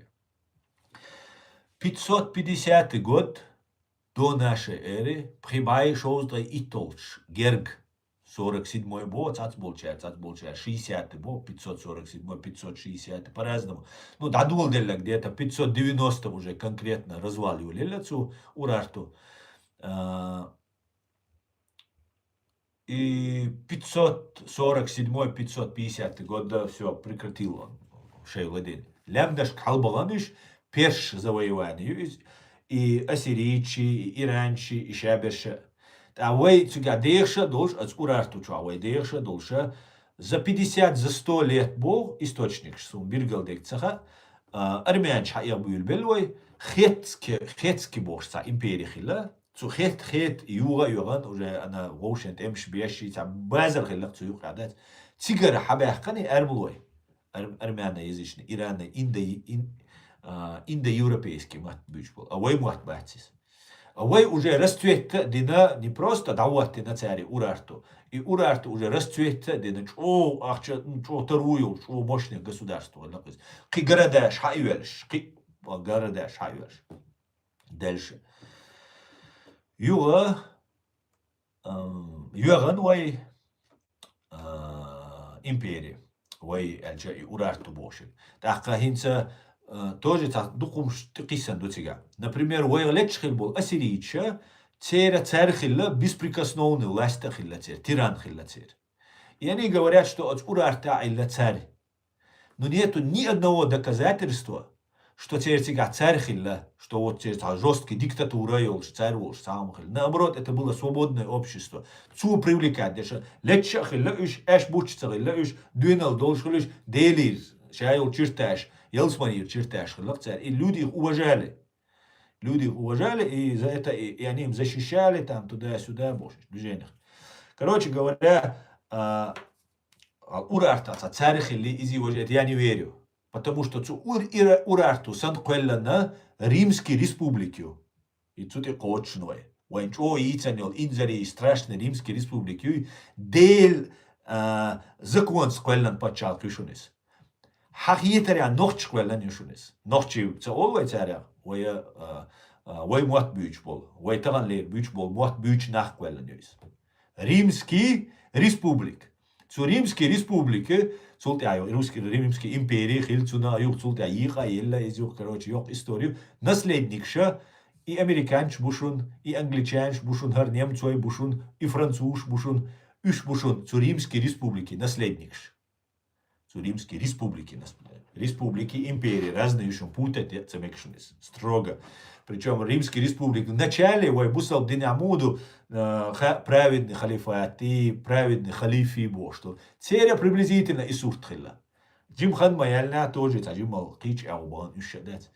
550 год до нашей эры прибай шоузда и толч, Герг. 47-й год, получается, 60-й год, 547-й, 560-й, по-разному. Ну, додолдели где-то 590 уже конкретно разваливали лицу урарту. И 547-550 год, да, все, прекратил он Шейладин. Лямдаш Калбаладыш, перш завоевание, и ассирийчи, и иранчи, и шаберша. А вы цуга дейша долж, от урарту чу, а вы дейша долша, за 50, за 100 лет был источник, что он биргал декцаха, армянч хаия бюльбелвой, хетски бошца империи хила, цу хет юган уже она вошент эмш беши там базар хилак цу юқадат цигара хабахкани арблой армяна язычный Ирана индоевропейский мат бюч был а вы мат батис а вы уже расцвет дина не просто давать на царе урарту и урарту уже расцвет дина о ахча вторую мощное государство ки города шайвельш ки города шайвельш дальше Юга, юган вай империи, вай алча урарту бошик. Так хинца тоже так духом штыкисан дотига. Например, вай лечхил был ассирийча, царь хилла беспрекословный власть хилла царь, тиран хилла царь. И они говорят, что от урарта илля царь. Но нету ни одного доказательства, что теперь царь хилла, что вот теперь жесткая диктатура, царь волш, сам хилла. Наоборот, это было свободное общество. Цу привлекать, даже леча хилла, эш бучца хилла, дуэнал долш хилла, делир, шайол черташ, елсманир черташ хилла, царь. И люди их уважали. Люди их уважали, и за это, и они им защищали там туда-сюда, больше, движениях. Короче говоря, урарта, царь хилли, это я не верю. Потому что урарту санквелла на Римской республике. И тут и кочной. Ванчо и ценил инзари страшной Римской республики. Дел закон сквеллан почал кишунис. Хахиетаря ночь сквеллан юшунис. Ночи це олвай царя. Вай муат бюч бол. Вай таган лер бюч бол. Муат бюч нах квеллан юис. Римский республик. Цу Римской республики Римской империи, хильцуна, юг цултя иха, елла, из юг, короче, юг историю, наследникша, и американч бушун, и англичанч бушун, хар немцой бушун, и француз бушун, уж бушун, цу Римской республики, наследникш. Цу Римской республики, республики, империи, разные еще путать, цемекшунис, строго. Причем Римской республики в начале вой бусал динамуду праведный халифат и праведный халифи бо, что церя приблизительно и суртхилла. Джимхан маяльна тоже, таджимал кич аубан ушадат.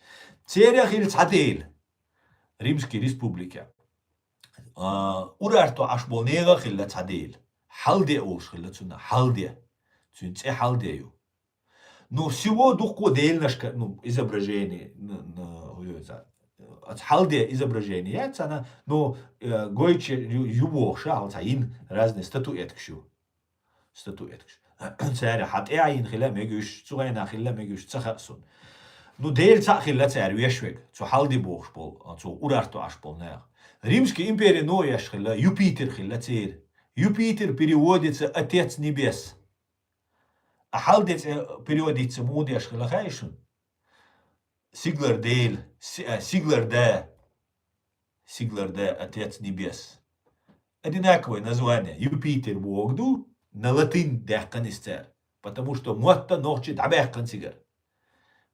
Церя хил цадел Римской республики. Урарту ашболнега хилла цадел. Халде олш хилла цуна, халде. Цунце халдею. Но всего духко дельнашка, ну, изображение, от халде изображение, она, но гойче юбоша, вот ин разные статуэткшу. Статуэткшу. Царь хат эйн хила мегуш, цугайна хила мегуш цахасун. Ну дель цахилла царь вешвек, цу халде богш бол, цу урарту аш бол нах. Римская империя нояш хила, Юпитер хила царь. Юпитер переводится отец небес. А халде переводится мудяш хила хайшун. Сиглар Дейл, Сиглар Де, Отец Небес. Одинаковое название. Юпитер Богду на латин дехканистер. Потому что муатта ночи табехкан сигар.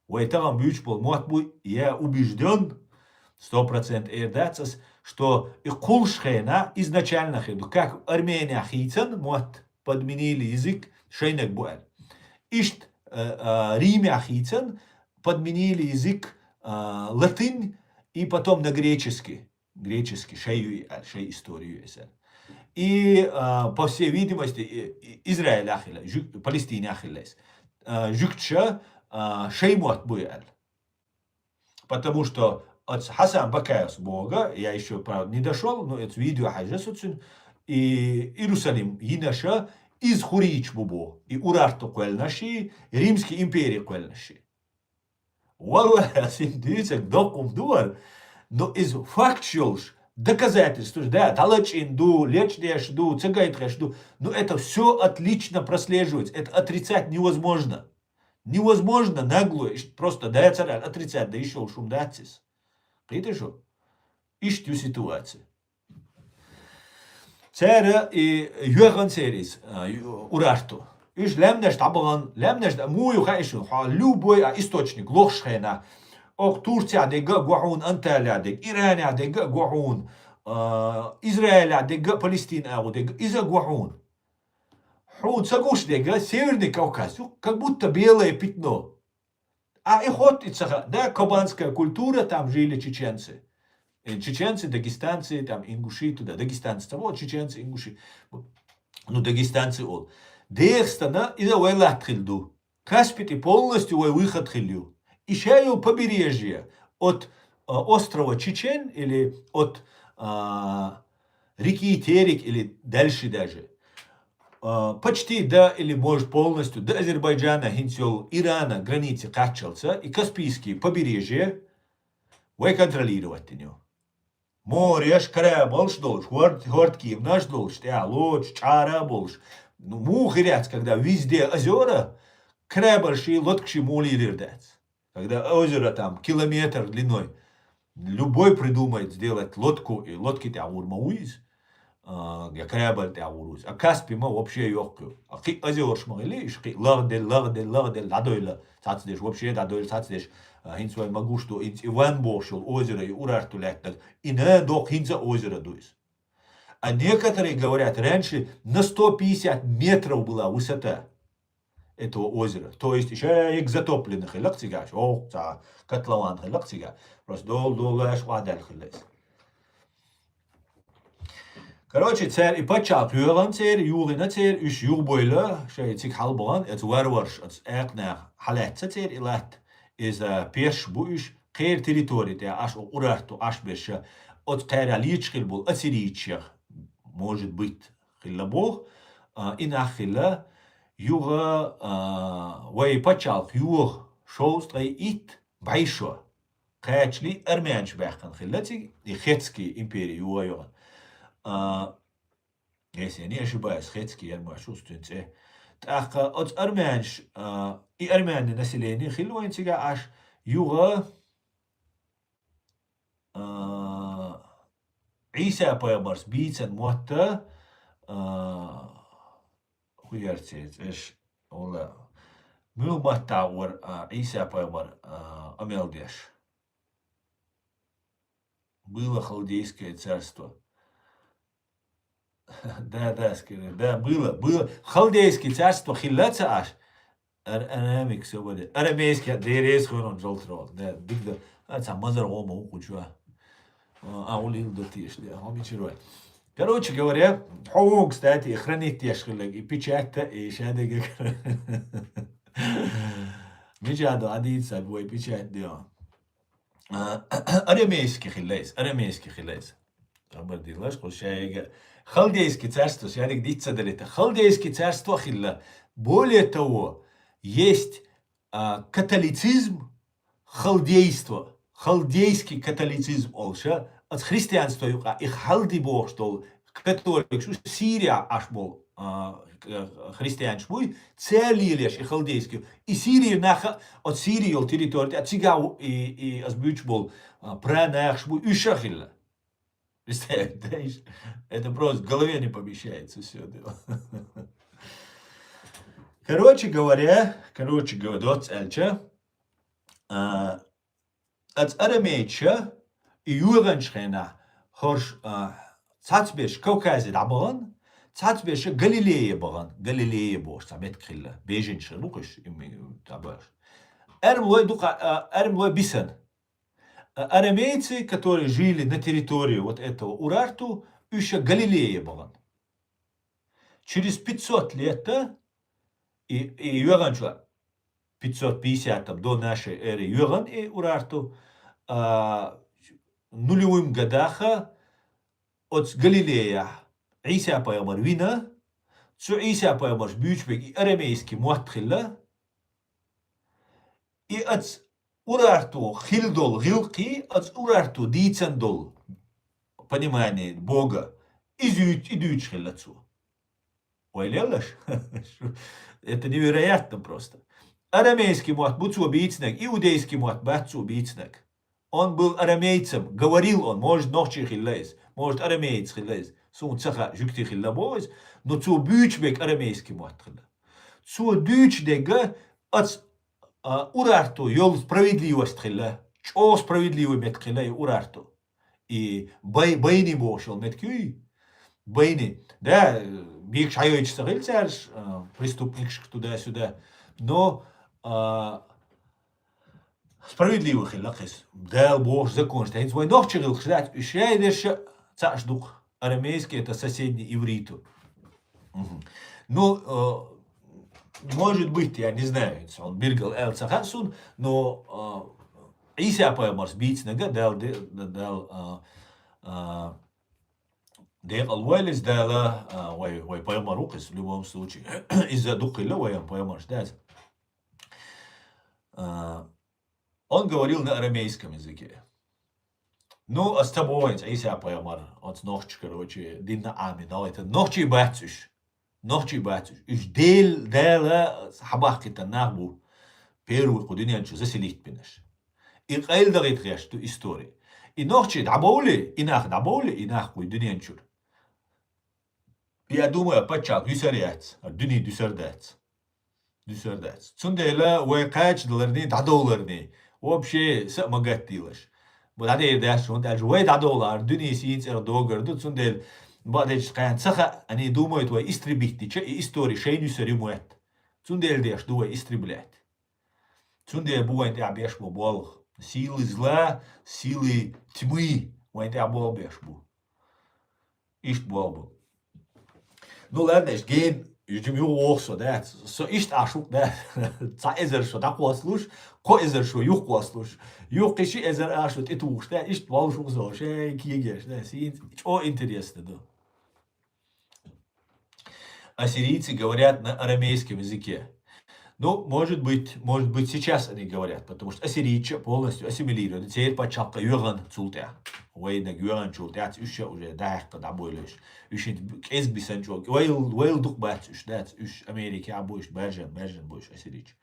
Уайтагам бючпол муатбу, я убежден, 100% эрдацас, что и кулшхена изначально хеду, как Армения хитсан, муат подменили язык, шейнек буэль. Ишт Риме ахицен, подменили язык латынь и потом на греческий. Греческий, шей историю. И, по всей видимости, Израиль ахилля, Палестине ахиллес. Жукча шеймот буэл. Потому что от Хасан Бакаев Бога, я еще, правда, не дошел, но это видео хajasutsun, и Иерусалим Инаша из Хурич Бубо, и Урарту Куэльнаши, Римской империи Куэльнаши. Wallah, дивіться, докум дуар, но из фактчулш, доказательств, да, талачин ду, лечдеш ду, цегайтреш ду, но это все отлично прослеживается, это отрицать невозможно. Невозможно нагло, просто да, царь, отрицать, да еще шум датис. Видишь, ищу ситуацию. Царь и Юхан Церис, Урарту. Иш лемнеш табан, лемнеш мую хайшу, любой источник, лошхена. Ох, Турция дега гуахун, Анталия дег, Иран дега гуахун, Израиль дега, Палестина дега, иза гуахун. Хун сагуш дега, Северный Кавказ, как будто белое пятно. А их отица, да, кабанская культура, там жили чеченцы. Чеченцы, дагестанцы, там ингуши туда, дагестанцы, вот чеченцы, ингуши. Ну, дагестанцы ол. Дехстана из-за войла тхильду. Каспити полностью выход хилью. И шею побережье от острова Чечен или от реки Терек или дальше даже. Почти до или может полностью до Азербайджана, Хинсел, Ирана, границы качался и Каспийские побережья вы контролировать него. Море, корабль, что хортки, наш долж, лодж, чара больше. Ну, мухерец, когда везде озера, корабль, лодки молирдец. Когда озеро там километр длиной, любой придумает сделать лодку, и лодки тебя урмауиз, корабль тебя уруз. А Каспий мы вообще ёгку. А ки озер шмагали, лагдель, дадойла, цацдеш, вообще дадойла, цацдеш. Хинцвай могу, что Иван Бошел озеро и Урарту летнак, и не док хинца озеро дуис. А некоторые говорят, раньше на 150 метров была высота этого озера. То есть еще экзатопленных лекцигаш, котлован лекцига, просто дол-долаш вадаль хилес. Короче, царь и почал плюран царь, юрина царь, уж юрбойла, шей цик халбан, это варварш, это экна халетца царь и лет. Из пеш буш кер территории, те аж Урарту, аж беша, от кера личхил был, ассирийчах, может быть, хиллабох, и нахилла, юга, вай почал, юг, шоустрей ит, байшо, качли армянч бэхан хиллати, и хетские империи, юга, если я не ошибаюсь, хетские, я не чувствую, так от армянш и армяне население хилуинтига аж юга Иса пайгамбар бийцен муатта хуяртет эш ола мулматтаур Иса пайгамбар амелдеш. Было халдейское царство. Да, скорее, да, было. Халдейское царство хилляца аж. Арамик все будет. Арамейский, дерез хуйнон жолтрол. Да, бигда. Это мазар гома укучуа. Улил до тиш, да, хомичирует. Короче говоря, кстати, хранить тешхилек, и печать-то, и шадега. Мечаду адица, бой печать, да. Арамейский хилляц. Абардилаш, кушаега. Халдейское царство, шарик дица далека. Халдейское царство хилла. Более того, есть католицизм, халдейство. Халдейский католицизм олша от христианства и халди бог что католик Сирия аж был христианский, целилеш и халдейский. И Сирия наха от Сирии от территории от цигау и азбюч был пранахшбу ушахилла. Представляете, это просто в голове не помещается все. Короче говоря, дот эльча, от арамейча и юраншхена хорш цацбеш Кавказе дабон, цацбеше Галилея баган, Галилея бош, цабет крилла, беженче лукаш, табаш. Эрмлой бисан. Арамейцы, которые жили на территории вот этого Урарту, еще Галилея баган. Через 500 лет, и юганчула, 550 там, до нашей эры юган и Урарту, нулевым годаха от Галилея Иса пайгамбар вина, цу Иса пайгамбар бючбек и арамейский муатхилла, и от Урарту хилдол гилки, от Урарту дицандол, понимание Бога, идуть хиллацу. Ой, лелаш? Это невероятно просто. Арамейский муат буцу убийцнак, иудейский муат бацу убийцнак. Он был арамейцем, говорил он, может ночи хиллайс, может арамеец хиллайс. Сун цаха жукти хилла боис, но цу бючбек арамейский муат хилла. Цу дючдега от Урарту йол справедливость хилла, чо справедливый мет хилла и Урарту. И байни бошел меткюй, байни, да, биг шайоич сагил царш, преступник туда-сюда, но справедливых хиллахис, да, бог закон, что свой ногчерил, кстати, еще дальше цашдух, арамейский это соседний ивриту. Ну, может быть, я не знаю, он биргал эл цахасун, но Иса пайгамбар бийцнага дал алвайлис дала вай пайгамбар укис в любом случае. Из-за духилла вай пайгамбар ждать. Он говорил на арамейском языке. Ну, с тобой, Иса пайгамбар, от ночи, короче, динна ами, да, это ночи бацуш. Ночи бацуш. Уж дела хабахкита нахбу, первый кудинянчу заселить пинаш. И qail dagit gashtu истории. И ночи даболи, инах куй динянчур. Я думаю, пачак, дюсаряц, дюни дюсардац. Цундела, уэкач долларни, дадоларни. Вообще, са магатилаш. Баде даш, он даже уэ дадолар, дюни синцер догар, ду цундел, бадеч каян цаха, они думают, уэ истребить, и истории, шей дюсаримуэт. Цундел деш, дуэ истреблять. Цундел буэн те абеш боболх. Силы зла, силы тьмы, уэн те абеш бу. Ишт бобол. Ну ладно, ich gehen, ich dem auch so, da so ist auch da, za ezer so da kwaslus, ko ezer so yuh kwaslus, yuh kishi ezer auch et uch, da ist wohl schon so, schei kiegers, da sind о интересно, да. Ассирийцы говорят на арамейском языке. Ну, может быть, сейчас они говорят, потому что ассирийцы полностью ассимилируют. Теперь почалка юган цултя. Война юган цултя, уже дахта дабойлеш. Уже эсбисан чок. Вейл дух бачуш, да, уж Америка абуш, бержен буш ассирийцы.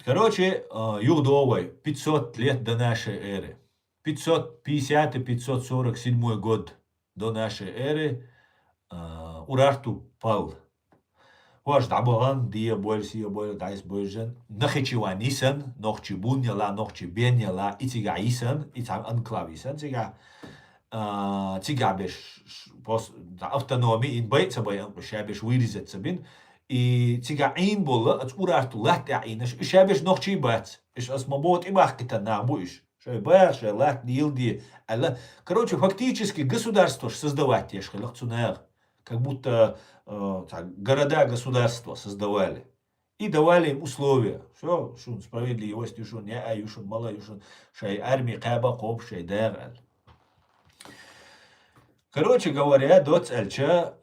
Короче, югдовой 500 лет до нашей эры. 550 и 547 год до нашей эры Урарту пал. Ваш дабаган дия больси бойл дайс бойжен нахичиван исан нохчи буньяла нохчи беньяла итига исан итам анклависан тига беш пос автономии ин бейца баян шабеш вырезаться бин и тига ин бола от Урарту лахта инаш шабеш нохчи бац иш асмабот имахкита набуш шай баш лах дилди алла. Короче, фактически государство создавать еш хлахцунер, как будто города, государства создавали и давали им условия. Все, шун справедливость, юшун не а юшун мало, юшун шай армии каба коп шай дагал. Короче говоря, доц эльча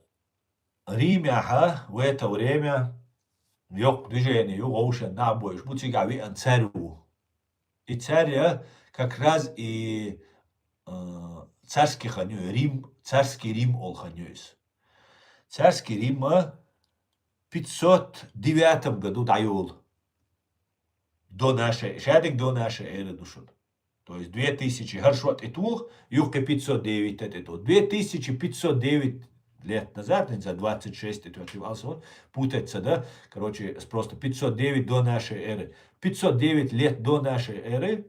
Римяха в это время yok движение, yok оушен набоиш, бутигави ан царю. И царя как раз и царский ханю, царский Рим ол ханюис. Царский Рим в 509 году дайол. До нашей эры душут. То есть 2000, харшот и тух, юхка 509 это. 2509 лет назад, за 26 это отливался, путается, да? Короче, просто 509 до нашей эры. 509 лет до нашей эры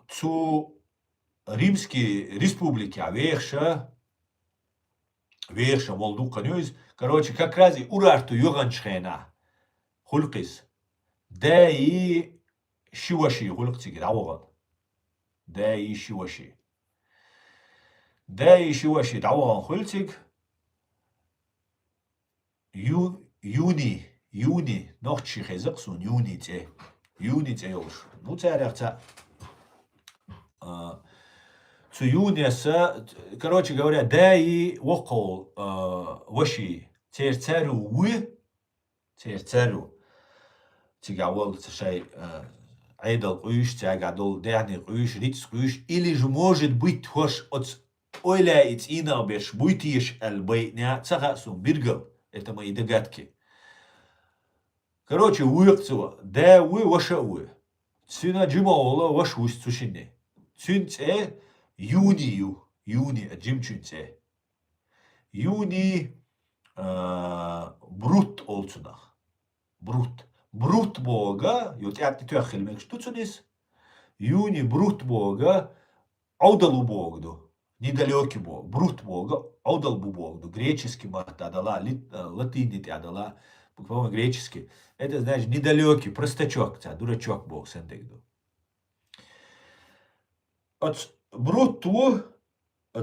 цу Римские республики, веерша Молдука нюз, короче, как раз и урарту юганшхена, хулкис, да и шиваши хулктиги, давоган, да и шиваши. Да и шиваши, давоган хултиг, юни, нохчи хезаксун, юни те ёлш. Ну, царяхца. Короче говоря, да и вокол воши церцеру тигавол цешай айдал уиш тягадол дяни уиш риц уиш или же может быть хош от ойля иц ина беш буйтиш албайня цахасум биргал. Это мои догадки. Короче, уйцу, да уй воша уй. Цюна джимаола ваш усь цушине. Цюнце юни джимчунце. Юни брут олцунах. Брут бога, ютят тюахельмек штуцунис. Юни брут бога, аудалу богду. Недалекий бог, брут бога, аудалбу богду. Греческий мат адала, латинит адала, по-моему, греческий. Это, значит, недалекий, простачок, дурачок бог сендегду. От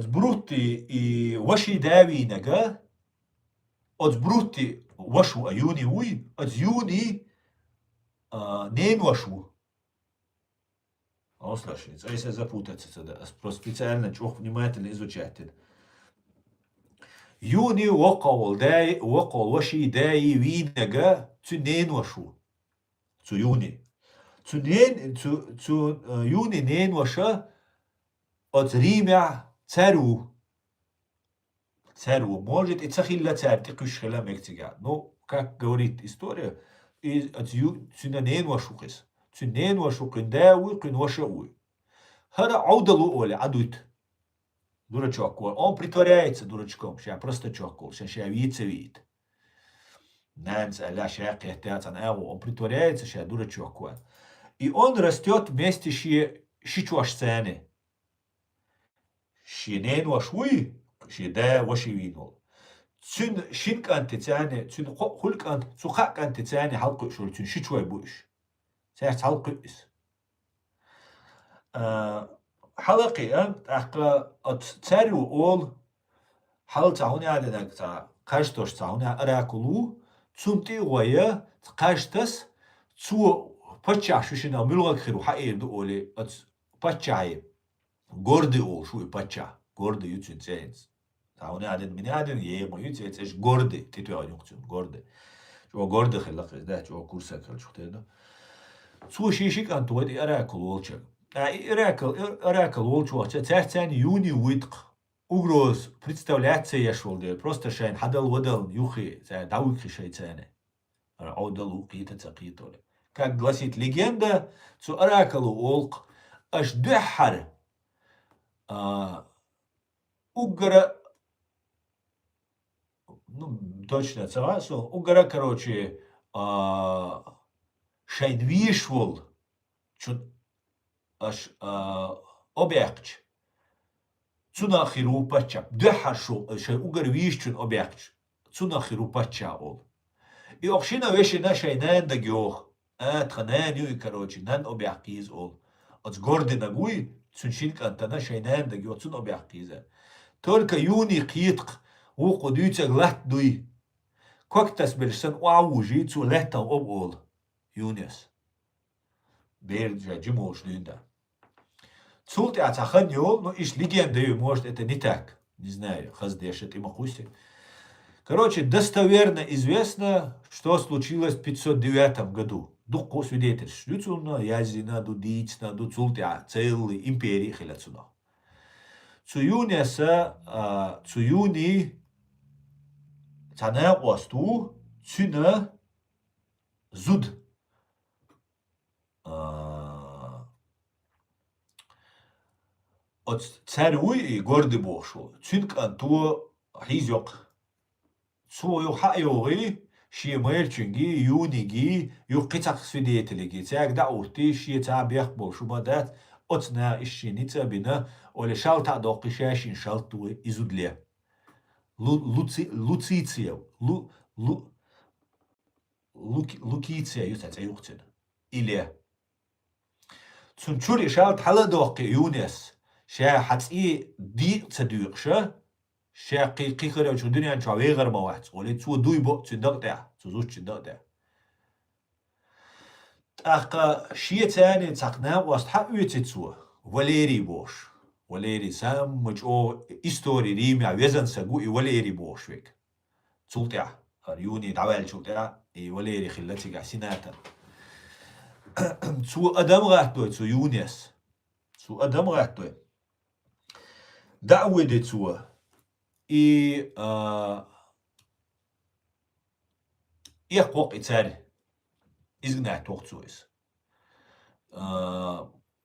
брутти и ваши давинага, от брутти вашу аюни уй, от юни нейн вашу. Слушайте, если запутаться, просто специально чего внимательно изучать. Юни вокол ваши даи винага, цу нейн вашу. Цу юни. Цу юни нейн ваша, от Римя царю. Может и цахилля царь, ты кушхела мектига. Ну, как говорит история, цюнанейн вашухис. Цюнейн вашухин дауи, кин вашауи. Хара аудалу оля, адует. Дурачок. Он притворяется дурачком, ща просто чокол, ща видит. Нанц, аля, ща кехтяцан эву. Он притворяется, ща дурачок. И он растет вместе щичуашцены. Шинейн вашуи, шида ваши винол. Цюн шинк антицяне, цюн хульк ант, цухак антицяне халку шул, цюн шичуай буш. Сяхт халку ис. Халаки ант ахка от царю ол хал цауни аденак ца каштош цауни аракулу, цунти уая каштас цу пачашушина милуак хиру хаирду оли от пачай. Гордый ол, шуй пача, гордый ютюн цейнс. Цауни аден мини аден, ема ютюн цейнс, гордый, титу адюнкцюн, гордый. Чуа гордый хиллак, да, чуа курсак хилчухтеда. Цу шишик антуэд иракул олчак. Иракул олчуах, царцань юни уитк. Угроз представляться яшвал, просто шайн хадал вадал юхи, дауки шайцане. Аудалу кита цакитоли. Как гласит легенда, цу иракулу олк, аж дехар. Угара, ну, точно, цавасу, угара, короче, шайнвишвол, аж объект, цунахиру пача, дехаршу, шай угар вишчун объект, цунахиру пача ол. И охшина веши на шайнан да геох, тханан юй, короче, нан объект из ол. От горды нагуй, цуншинк антана шайнан да геох, цун объект иза. Только юни китк, уку дүйцег лат дуй. Коктас белшен уаужи, цу леттан об ол. Юнис. Берджа джимош дюнда. Цулти ацахан йол, но иш легенда, может, это не так. Не знаю, хаздешет и махуси. Короче, достоверно известно, что случилось в 509 году. Духу свидетельств. Люцуна, язина, дудицна, дуцулти, целый империи хиляцуна. Цуюни цана осту цюна зуд. От царюй и гордый бошо. Цюнк анту хизёк. Цую хайоги шиемерчинги юниги юқитак свидетелиги. Цяг даурти шие цабях бошо мадат أتنا الشينيتا بنا ولا شال تعدق شاشين شالتو إزودليا لوتسيتسيا لوكيتسيا يوتات أيوختنا إليا تنشوري شال تحلدوق يونس شا حتى دي تدوقشة شا قي خير شو الدنيا نشوا غير ما واحد ولا تو دوي بو تندق تاع تزوج تندق تاع أخ شيء ثاني تقنا واستحق يتسوى وليري بوش وليري سام مجو إستوري ريمي عوزن سجوي وليري بوش فيك تولتع ريوني دعوال شولتع وليري خلتي قاسيناتا تو أدم غاتو تو يونس تو أدم غاتو دعوة دي تو قوق إتاري إزغنا توقتويس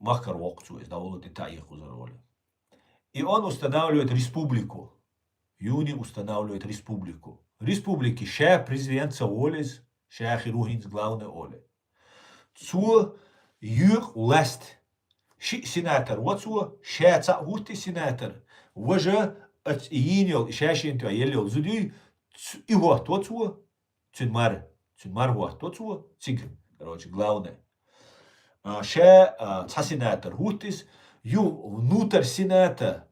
مخر وقتويس دولة التعيق وزرولي он устанавливает республику. Юни устанавливает республику. Республики ша президент Саолис, ша хирургинс главный оле. Цу юг ласт. Ши сенатор, вот цу ша цахурти сенатор. Вожа от иинел шашин то елел зуди и вот то цу цунмар вот то цу циг. Короче, главное. Ша цасенатор хутис внутрь Сената,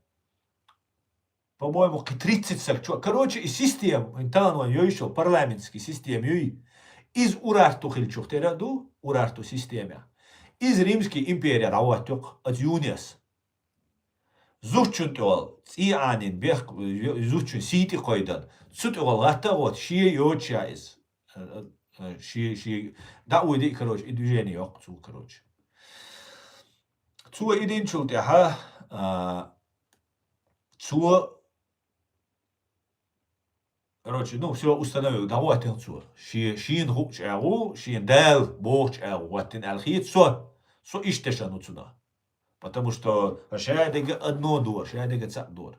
по-моему, 30 сакчу. Короче, и система, интану еще парламентский систем, из урарту хильчух тераду, урарту системе, из римской империи раватюк от юнес. Зучун тол, цианин, бех, зучун сити койдан, цутол гата вот, шие йоча из, шие, да уйди, короче, и движение йок, цу, короче. Цуа идин чултяха, цуа, короче, ну, все установил, да вот он цуа. Шин хуч эгу, шин дал, боч эгу, вот он алхит, со иштешану цуна. Потому что шаядега одно дур, шаядега цак дур.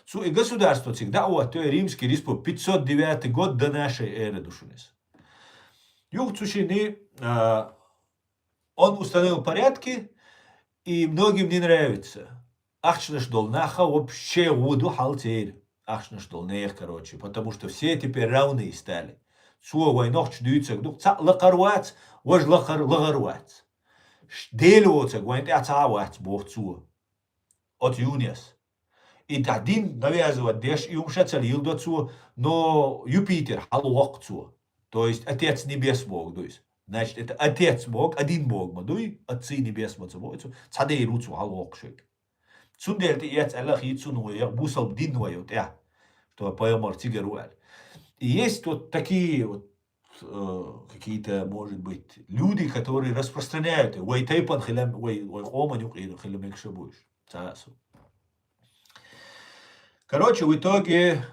Цу и государство цик, да вот, то есть Римский республик, 509 год до нашей эры душунес. Юг цушини, он установил порядки, и многим не нравится. Ахшнаш долнаха вообще воду халтер. Ахшнаш долнех, короче. Потому что все теперь равные стали. Цуа войнох чдуется, ну, ца лакарвац, вож лагарвац. Делоца, гвайнт ацавац, бог цуа. От юнес. И тадин навязывать деш, и умшаться лилдо цуа, но Юпитер халуок цуа. То есть Отец Небес Бог, то есть. Значит, это Отец Бог, один Бог, мадуй, Отцы Небес Мацабойцу, цадей руцу халокшик. Цундер ты яц Аллах яцуну, я бусал бдинваю, я, что поэмор тигеруэль. И есть вот такие вот какие-то, может быть, люди, которые распространяют, уай тайпан хилам, уай хоманюк и хилам экшабуш. Короче, в итоге,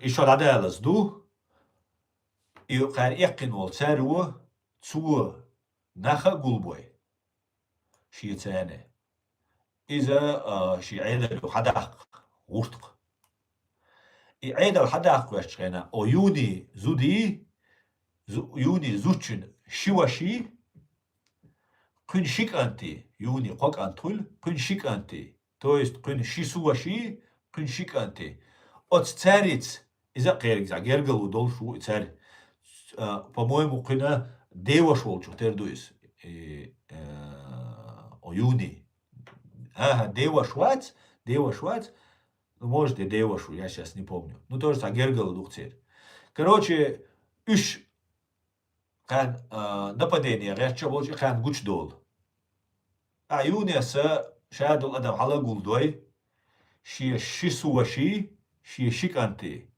еще радалас ду, и хар якинул царю, цуа наха гулбой شي ثاني إذا شي عيد حداق غرتق عيد الحداق واشتغينا أو يوني زودي يوني زوتشن شواشي كن شيك أنتي يوني قوك أنتول كن شيك أنتي تويست كن شي سواشي كن شيك أنتي أت تاريت إذا غيرك زعجرجل ودول شو تار по-моему كنا Дева шолчу, тердуис, о юни. Ага, Дева Швац, ну, может, и Дева Шу, я сейчас не помню. Ну, тоже сагергал духцер. Короче, хан нападение, рэча волчи хан гучдол. А юниаса шадул адам халагул дой, ши шисуаши, ши шиканти.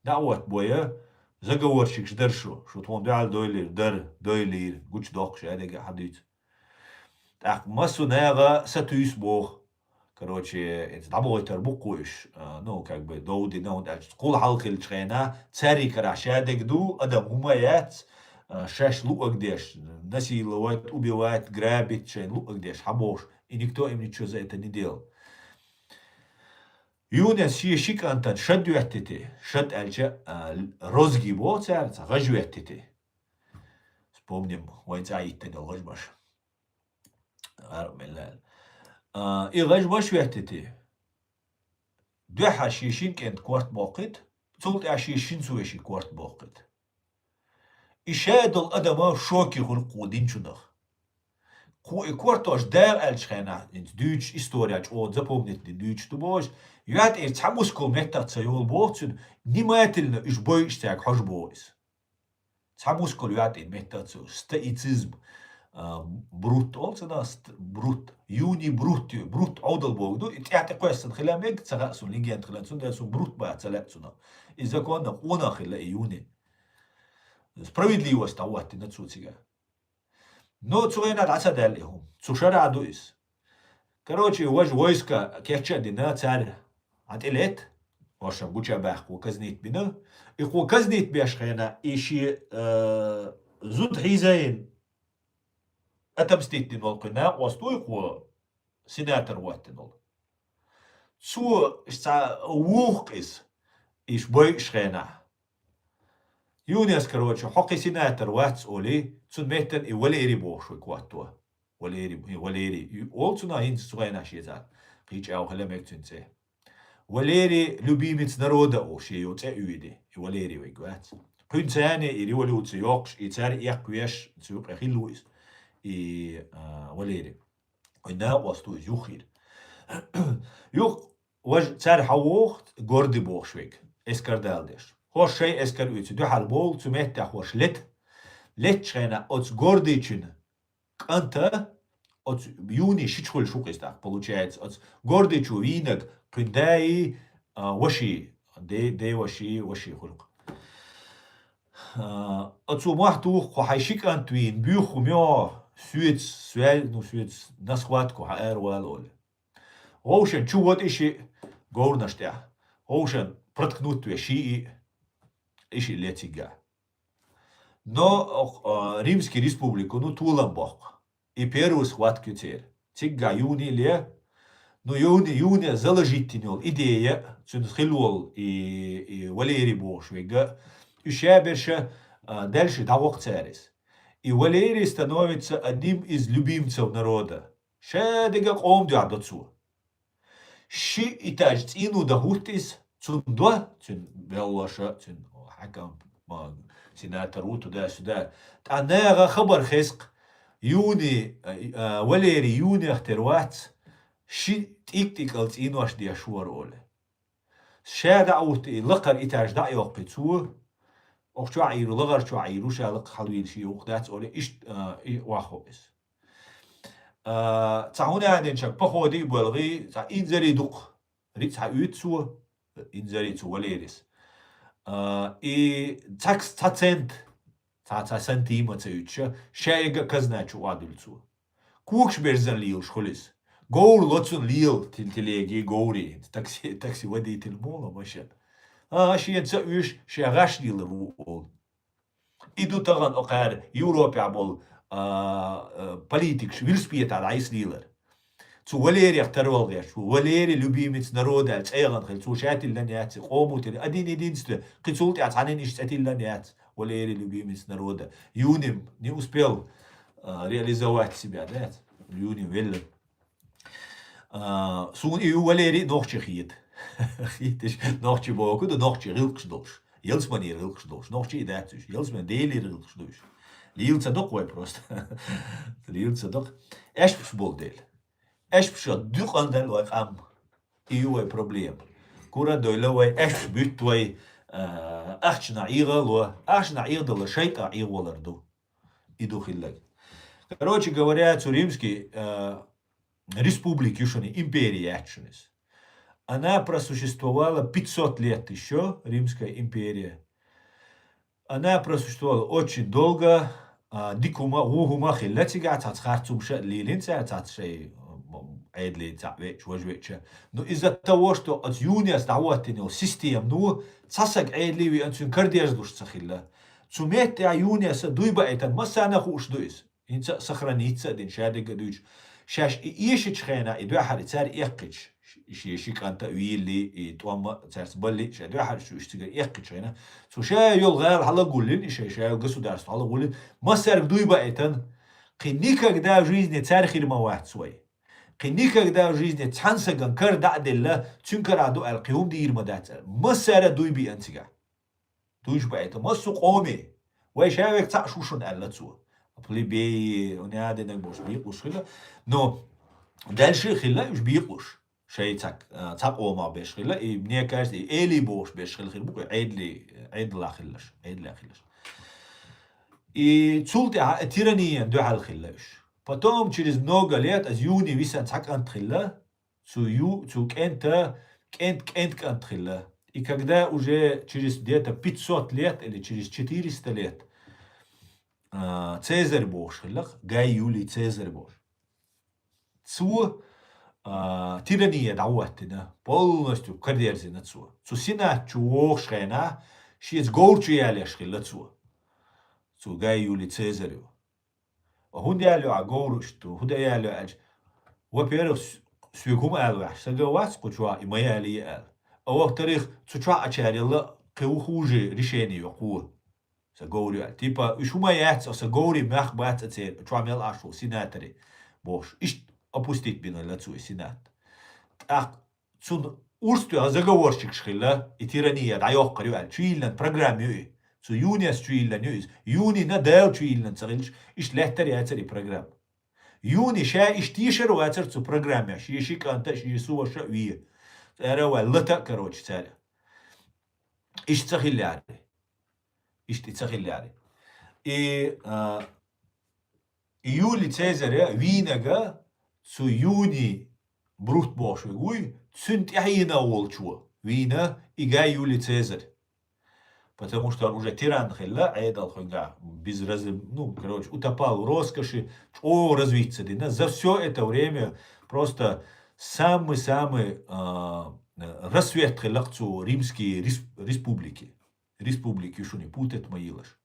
Да вот боя, заговорщик ждершу, что он дал дойлир, гуч дох, шадега хадит. Так, массу нега сатуис бог. Короче, это дабойтер букуиш, ну, как бы, доуди, ну, кул халкил чхена, цари кара шадег ду, адам умаят, шаш луагдеш, насиловать, убивать, грабить, шайн луагдеш, хабош, и никто им ничего за это не делал. Юнес ши шикантан шадюаттити, шад альча розги боцар, гажюаттити. Вспомним, войца иттен алгажбаш. إغاج باش وحتتي دو حشيشين كنت كورت باقت تولت عشيشين سويشي كورت باقت إشاد الأدم شوكي خل قودين شنخ كورتاش دار الشخنا إن دوتش إستورياج أو زبومنت دي دوتش تباش يات إيش تحمسكم متى تسيول بوتشن نيماتلنا إيش بوي إشتاق حج بويس تحمسكم يات إن متى تسو ستايتزم بروت أولسنا بروت يوني بروت عودل بودو إتيات قوس خلامك تسقسون لينجيان خلانسون ده سون بروت بعد سلاسونا إذا كنا قونا خلا يوني справедливость тавати на цуцига. Но цуена даса далихум. Цушара адуис. Короче, ваш войска керчади на царь ателет. Ваша буча бахку казнит бина. И ху казнит бяшхена иши зуд хизаин. Атамстит волкна, остуй ху сенатор ваттинол. Цу ста вухкис иш бой шхена. يونس كروتش حقي سيناتر واتس أولي تون مهتن وليري بوشو كواتوا وليري أولتنا هين سوينا شيزات قيج أو خلامك تنسي وليري لبيمت نرودا أو شيء يوتي وليري ويقوات كن ثاني يري ولوت يوكش يتاري يقويش تسوق أخي لويس وليري وإنها واسطو يوخير يوخ وج تار حووخت غوردي بوشويك اسكاردالدش hoş şey esker ütü dü hal bol tümet de hoş let çena от гордычин канта от юни шичхул шукиста получается от гордычу винок пындай воши де воши хулк от сумахту хойшик антвин бюху мё сует на схватку хаэр валол оушен чувот иши горнаштя оушен проткнут веши إشي اللي تيجا نو ريمسكي ريسبوبليكو نو تولان بوخ إي بيروس وات كتير تيجا يوني ليه نو يوني زلجيتينول إيديا تون خلول إي وليري بوش ويجا يشابرش дальше давок царис и Валерий становится одним из любимцев народа шедега قوم дядоцу ши итаж цину да хуртис цундо цун беллаша цун حكم سيناتر وتو دا سودا تعناغا خبر خسق يوني وليري يوني اختروات شي تيك الت إنواش دي شوار أولي شادا أوتي لقر إتاج دا يوق بيتسو أو شو عيرو لغر شو عيرو شالق حلوين شي يوق دات أولي إيش واخو إس تعوني عندن شك بخودي بولغي تا إنزري دوق ريت هايوتسو إنزري تو وليريس и та сантима цеюча шайга казначу адульцу кукш берзан лил шхолис гоур лоцун лил тилтилеги гоури такси водитель мола машин шиен цеуш шагаш лил ру иду таган окар Европа бол политик вилспиет айс лилер Цу Валерий второй Цу Валерий любимец народа, цейган хил, цу шатил ланят, قومутер, один единственный, кицулти ацанин иш цатил ланят, Валерий любимец народа. Юним не успел реализовать себя, да? Юним веллер. Сун и Валерий нохче хит. Хитиш нохче боку, да нохче рилкшдош. Елсмани рилкшдош, нохче и датуш, елсман дели рилкшдош. Лилца док вой просто. Лилца док. Эш бол дел. Эш пшо дюхан дел вай ам. Иуай проблем. Кура дойло вай эш бют вай ахчна ига ло. Ахчна ига ло шейка ига валарду. Иду хиллак. Короче говоря, Цуримский республики шуни, империи акшенис. Она просуществовала 500 лет еще, Римская империя. Она просуществовала очень долго. Дикума угума хиллатига цацхарцумша лилинца цацшей عيدلي تعبيش وجويتش نو إذا تواشتو أت يونيس دعواتني السيستم نو تصق عيدلي وأنتون كرديش دوش تخيلا سمعت يا يونيس دوي بقيتن ما سانا خوش دويس إنت سخرانيتس دين شادق دوش شاش إيش تشخينا إدو أحد تار إيقش إيش كان تأويلي توما تارس بالي شادو أحد شو إشتغل إيقش هنا سو شا يول غير حلا قولين إيش يول قصو دارس حلا قولين ما سارك دوي بقيتن قنيكك دا جيزني تاريخي ما واحد سوي никогда в жизни цансаган карда аделла цюнкараду алкиум дирмадат. Масара дуйби антига. Дуйш байта масу qomi. وشاوك تعشوشون ألتسو. أبلي بي ونادي نقبوش بيقوش خلا. نو دالشي خلا مش بيقوش. شيء تاك ما بيش خلا. إبنية كاش إلي بوش بيش خلا خلا. بقى عيد لا خلاش. عيد لا خلاش. تسولتي تيرانيا دو على خلاش. Потом через много лет از юни висан так антрилла, цу кент антрилла. И когда уже через где-то 500 лет или через 400 лет Цезарь бошхиллах, Гай Юлий Цезарь бош. Цу тирания дауаттина, полностью кардерзина цу. Цу сина чуошхена, шиец гоурчуяляшхилла цу. Цу Гай Юлий Цезарю. هندالو عجورشتو هندالو أج وبيرو سويكم ألوح سجوات قطوع إميالي أل أو تاريخ تطوع أشاري الله قو خوجي ريشيني يقوه سجوري تيبا إيش هما يعت أو سجوري مخبات أتير تطوع ميل عشرو سيناتري بوش إيش أبوستيت بينا لاتسوي سينات تون أرستو هزجورشك شخلا إتيرانية دعيوق قريب أل تشيلن برنامج يوي Så juni strillen nus. Juni na del strillen царилш. Иш лехтер яцери программ. Juni ша иш тишер вацер цу программе. Шиши канта шису ша ви. Это валлата короче царь. Иш цахилляри. Иш ти цахилляри. И Юлий Цезаря винага цу юни брут бош вегуй цунт яхина волчу. Вина и Гай Юлий Цезарь. Потому что он уже тиран хилла, айдал хунга, без утопал в роскоши, развиться. За все это время просто самый рассвет хиллахцу римские республики. Республики, что не путать моилаш.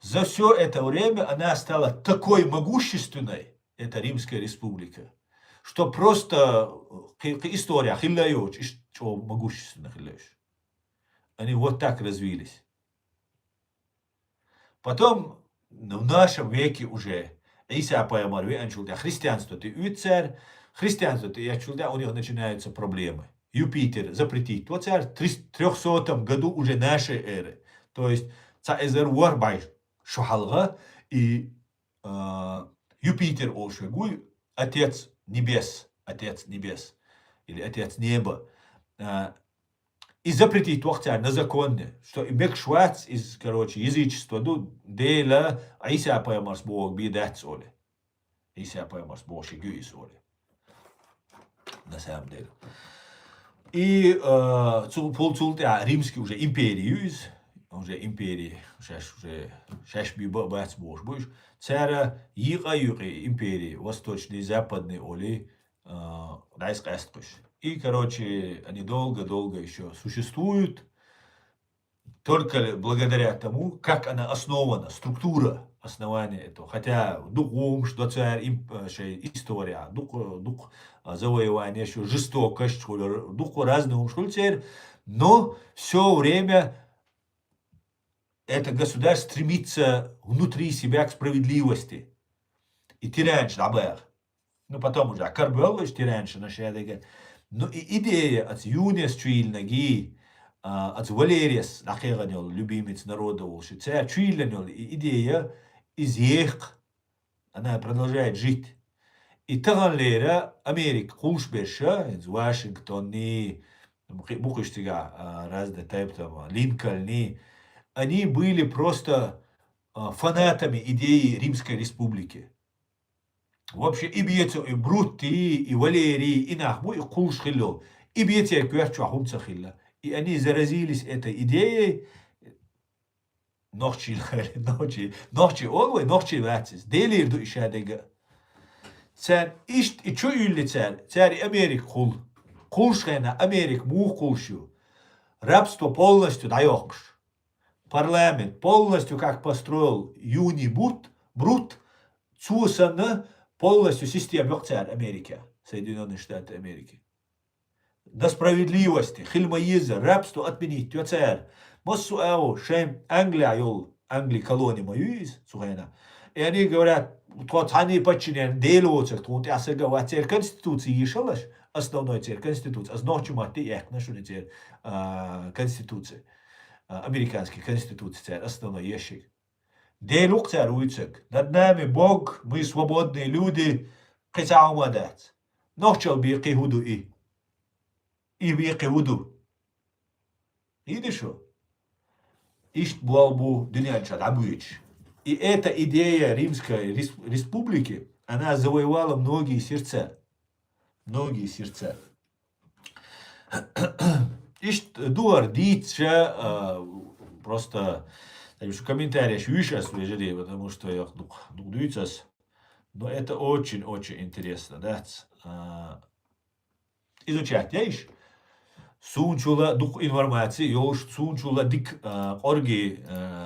За все это время она стала такой могущественной, эта Римская республика, что просто история хиллаёч, что могущественно хиллаёч. Они вот так развились. Потом, в нашем веке уже, Иса Пайамарви анчулда, христианство ты уцарь, христианство ты ячулда, у них начинаются проблемы. Юпитер запретит. Вот царь в 300 году уже нашей эры. То есть, цаэзер уарбай шухалга, и Юпитер ошвегуй, отец небес, или отец неба, и запретить вахтя на законе, что имек швац из, язычества, дела Иса Пайамарс Бог бедать соли. Иса Пайамарс Бог шигюи соли. На самом деле. И полцултя римский уже империи, уже шаш бибац Бог будешь, царя юга империи, восточный, западный, оли, дайскастыш. И, они долго еще существуют, только благодаря тому, как она основана, структура основания этого. Хотя духом, что царь, история, дух завоевания, еще жестокость, дух разного, царь, но все время это государство стремится внутри себя к справедливости. И тиранш, потом уже, Карбелович тиранш, но и идея от Юнис Чуильнаги, от Валериас, нахеганил, любимец народа, царь Чуильнил, идея из ех, она продолжает жить. И Таганлера, Америка, Хулшбеша, из Вашингтона, Бухаштига, разные тайпы, Линкольни, они были просто фанатами идеи Римской Республики. Вообще и бьется и Брутти, и Валерий, и Нахму, и Кулшхилло, и бьется и Кверчу Ахумцахилла. И они заразились этой идеей, ночи, олвой, ночи ватсис, делирду и шадега. Царь, и что юли царь Америк хул, Кулшхена, Америк мух кулшу, рабство полностью даёхмш. Парламент полностью как построил Юни Брут, Цусана, полностью система царь Америки, Соединенные Штаты Америки. До справедливости, хильмаиза, рабство отменить, царь. Моссу эу, шем Англия, Англия колония мою из, сухайна. И они говорят, вот они подчинены, делаются, тут я се говорю, цель Конституции ешалаш, основной цель Конституции, значит, маты их, нашу цель Конституции, американской Конституции, цель основной ящик. Делук царуйцек, над нами Бог, мы свободные люди, кисау мадат. Ночал бирки худу и бирки худу. Видишь что? Ишт буалбу дынянчат абуич. И эта идея Римской республики, она завоевала многие сердца. Многие сердца. Ишт дуар дитча просто в комментариях выше слежали, потому что я дуйцас. Но это очень-очень интересно, да? Изучать, яиш? Сунчула дух информации, ёш сунчула дик орги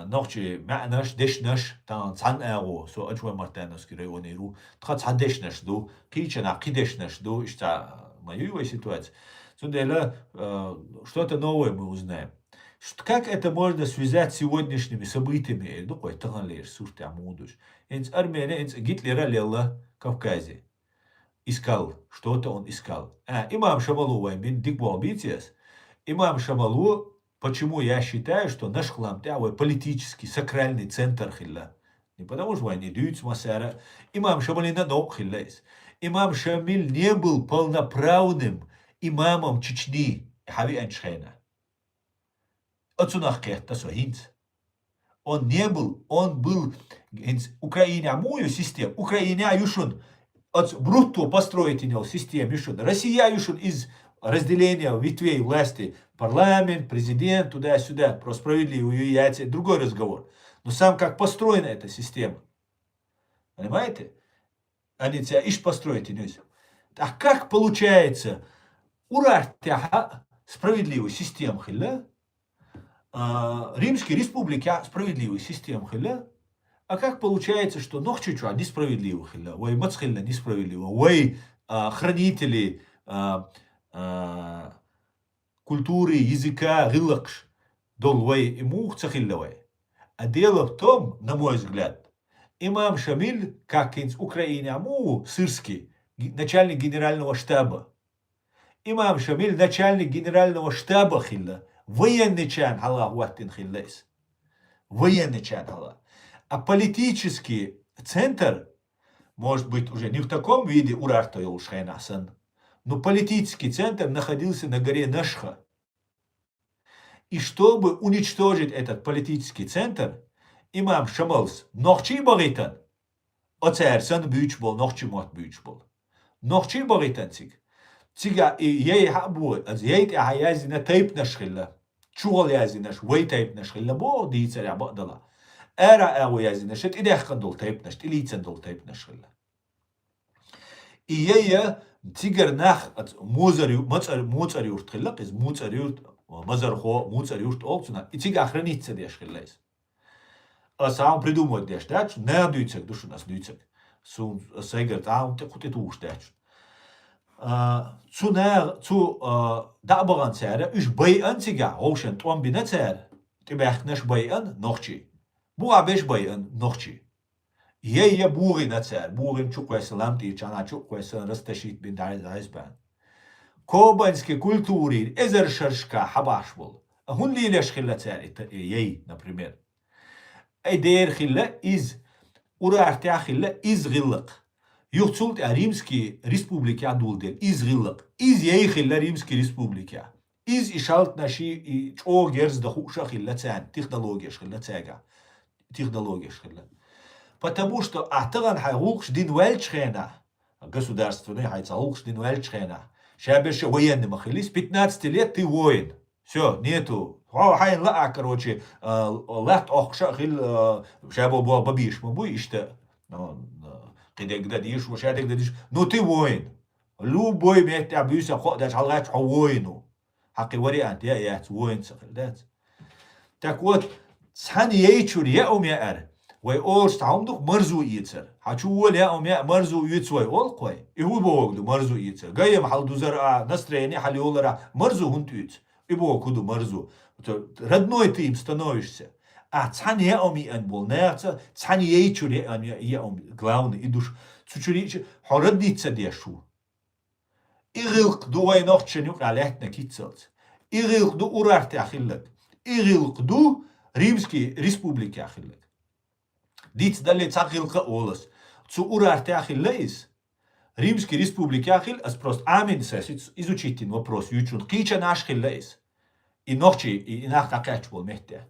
ночи мәнаш дешнаш тан цан эго со ачва мартанас киревониру тха цан дешнаш ду кичена кидешнаш ду ишта моюва ситуация. Сундела что-то новое мы узнаем. Как это можно связать с сегодняшними событиями? Ну, кой тагалеш, сурте амудуш. Инц Армения, инц Гитлера лела Кавказе. Искал, что-то он искал. Имам Шамалу ваймин дикбол битиес. Имам Шамалу, почему я считаю, что наш хлам политический, сакральный центр хилла. Не потому что они дают масара. Имам Шамали на ног хиллайс. Имам Шамиль не был полноправным имамом Чечни. Хави Аншхайна. Отсюда это сохинц. Он не был, он был Украине мою систему, Украине юшун. От брутто построить него систему юшун. Россия юшун из разделения ветвей власти, парламент, президент, туда-сюда, про справедливую яйца, другой разговор. Но сам как построена эта система. Понимаете? Они тебя ищут построить нельзя. А как получается, ура, справедливую систему, хилля? Римские республики справедливая система хилля. А как получается, что нохчуча несправедливо хилля, ой мацхилля несправедливо, ой хранители культуры, языка, гиллакш, долвай и мух цахиллавай. А дело в том, на мой взгляд, имам Шамиль, как из Украины, аму сырский, начальник генерального штаба. Имам Шамиль, начальник генерального штаба хилля. Военный чан хала ваттин хиллайс. Военный чан хала. А политический центр, может быть, уже не в таком виде урарта Йолшхайнасан, но политический центр находился на горе Нашха. И чтобы уничтожить этот политический центр, имам Шамалс нохчи баритан, оцерсан бюч был, нохчи мот бюч был. Нохчи баритан цик. Цига и ей хабу, аз ей те хаязи на тайп нашхилла. Чугал язи наш, вей тайп нашхилла, бо дийцер я бадала. Эра эго язи нашет, идех кандол тайп нашт, илицен дол тайп нашхилла. И ей цигер нах муцар юрт хилла, из муцар юрт, мазар хо, муцар юрт олцуна, и цига охраница дешхиллайс. А сам придумать деш, дач, не дюйцек, душу нас дюйцек. Сун сайгер таун, те кути туш дач. Zu da'baran tsara, üş bay'an tsiga, hoşen tuan bina tsara. Tibähknaş bay'an, noxchi. Buğa beş bay'an, noxchi. Ye buği na tsara, buğin çok veselam ti, çana çok vesen rastaşit bin daizban. Kobanski kulturi, ezer şarşka habaş bol. Hun lileş khilla tsara, ye, например. Ey değer khilla iz, ura artya khilla iz gıllık. Юхцулт Римские республики адулдер, из гиллак, из ейхилла Римские республики, из ишалт наши и чо герз да хуша хилла цан, технология шхилла цага, технология шхилла. Потому что ахтаган хайгулш дин вельчхена, государственный хайцалгш дин вельчхена, шабеш военный махилис, 15 лет ты воин, все, нету. Хайн ла, короче, лахт охша хил, шабо бабиш, мабу ишта. Когда дишь, вошадик дишь, ну ты воин. Любой мет абьюся ходишь, алгач воину. Хаки вариант, я воин сахилдат. Так вот, сан ейчур я умеэр. Вай орс таумдук марзу ицер. Хачу вол я умеэр марзу ицвай олквай. И ху боглу марзу ицер. Гаем халду зара настроение халиолара марзу хунт иц. И бог худу марзу. Родной ты им становишься. цане оми ан бол неца цане ейчуре ан я ом главный идуш цучури хорадница дешу игилк дуай нохченюк алетна кицелц игилк ду урарте ахиллак игилк ду Римский республики ахиллак диц дали цахилка олас цу урарте ахиллаис Римский республики ахил аз просто амин сесиц изучитин вопрос ючун кича наш хиллаис и нохчи и нах такач бол мехте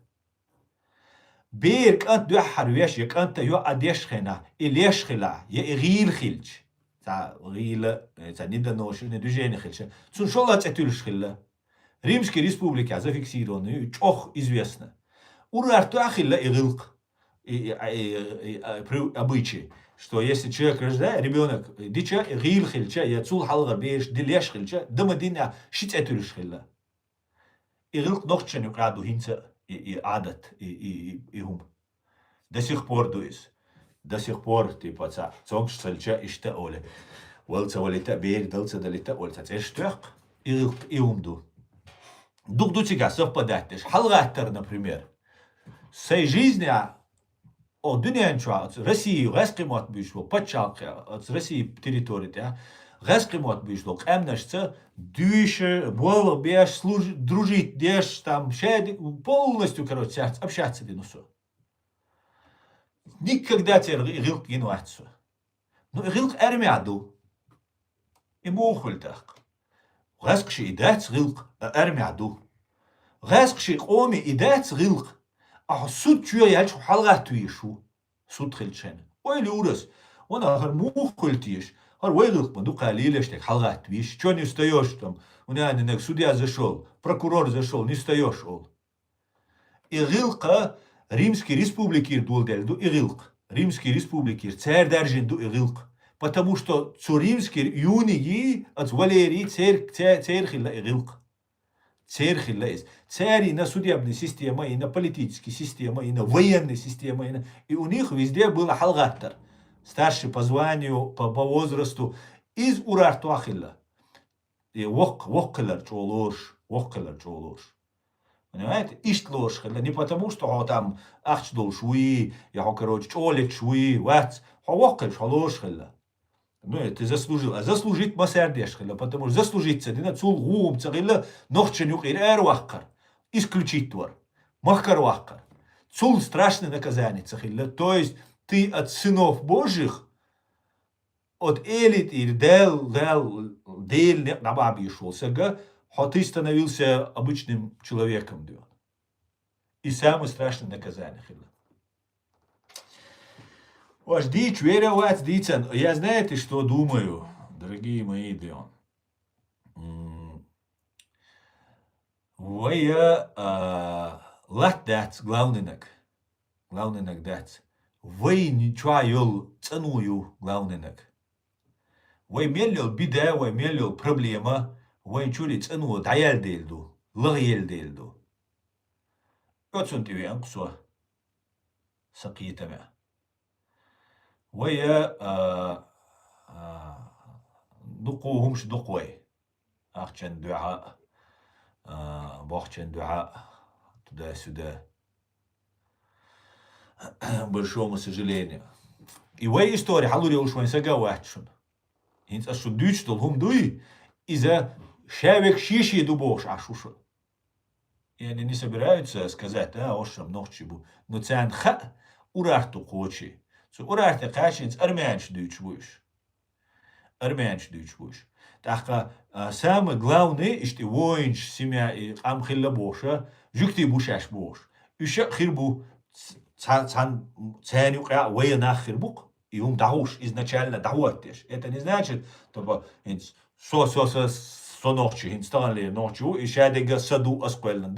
بيرك أنت يحر ويشك أنت يو أديش خنا إليش خلا يغيل خلج تا غيل تا نبدأ نوش ندوجين خلش سون شو الله تأتولش خلا Римский республика зафиксированы чох известно урарту ахилла игилк обычай что если человек рождает ребенок дича игил хилча я цул халгар беш дилеш хилча дамадина шит этулш хилла игилк нохчен юкраду хинца и адат и хум. До сих пор дуис. До сих пор типа ца цонч цельча ишта оле. Волца олета бер далца далета олца цештяк и умду. Дук дучига совпадать. Халгаттер, например. Сей жизни о дунянчва от России раскимот бишло подчалка от России территории, раскимот бишло эмнашца дюше было беш служить дружить деш там шеди полностью короче общаться динусу. Никогда те рилк гинуатсу. Но рилк эрмяду. И мохультах. Раскши идать рилк эрмяду. Раскши оми идать рилк. А суд чуя ялч халгату ишу. Суд хилчен. Ой люрас. Он ахар мухультиш. Ар вейрилк манду калилеш так халгату иш. Чё не встаешь там? У меня нек судья зашел, прокурор зашел, не встаешь ол. И рилка Римской республики дулдельду и рилк. Римской республики царь держинду и рилк. Потому что цу римский юнии от Валерии царь хилла и рилк. Царь хилла из. Царь и на судебной системе, и на политической системе, и на военной системе. И у них везде был халгаттер. Старший по званию, по возрасту. Из урарту ахилла. И воккалер чолош. Понимаете? Иштлош хилла. Не потому, что он там ахчдол шуи, я короче, чолик шуи, вац. Воккаль шалош хилла. Ну, ты заслужил. А заслужить масердеш хилла. Потому что заслужить цадина цул гум цагилла нохченюк ир вахкар. Исключить твор. Махкар вахкар. Цул страшное наказание цахилла. То есть ты от сынов Божьих, от элит и дел на бабе шел, сега, а ты становился обычным человеком. И самое страшное наказание. Ваш дичь, веря вас, дицан. Я знаете, что думаю, дорогие мои дион. Вы лат дац, главный нак дац. Вы ничего юл ценую, главный нак. Вы мелил бида, вы мелил проблема, вы чули цену даял дельду, лагел дельду. Вот сон тебе анксо сакитами. Вы дукуهمش دقوي أخشن دعاء بخشن دعاء туда-сюда. Большому сожалению. И в этой истории халури ушван сагаватшун. Инц ашу дючтол хум дуи из-за шавек шиши дубош ашушун. И они не собираются сказать, ошам нохчибу, но цян ха урарту хочи. Урарте кашинц армянш дюч буш. Так самое главное, что воинш семья и амхилла боша, жукти бушаш бош. Еще хирбу ценю вая нахирбук, и дауш изначально дауаттеш. Это не значит, что со ночи, инсталли ночью, и шадега саду асквеллен.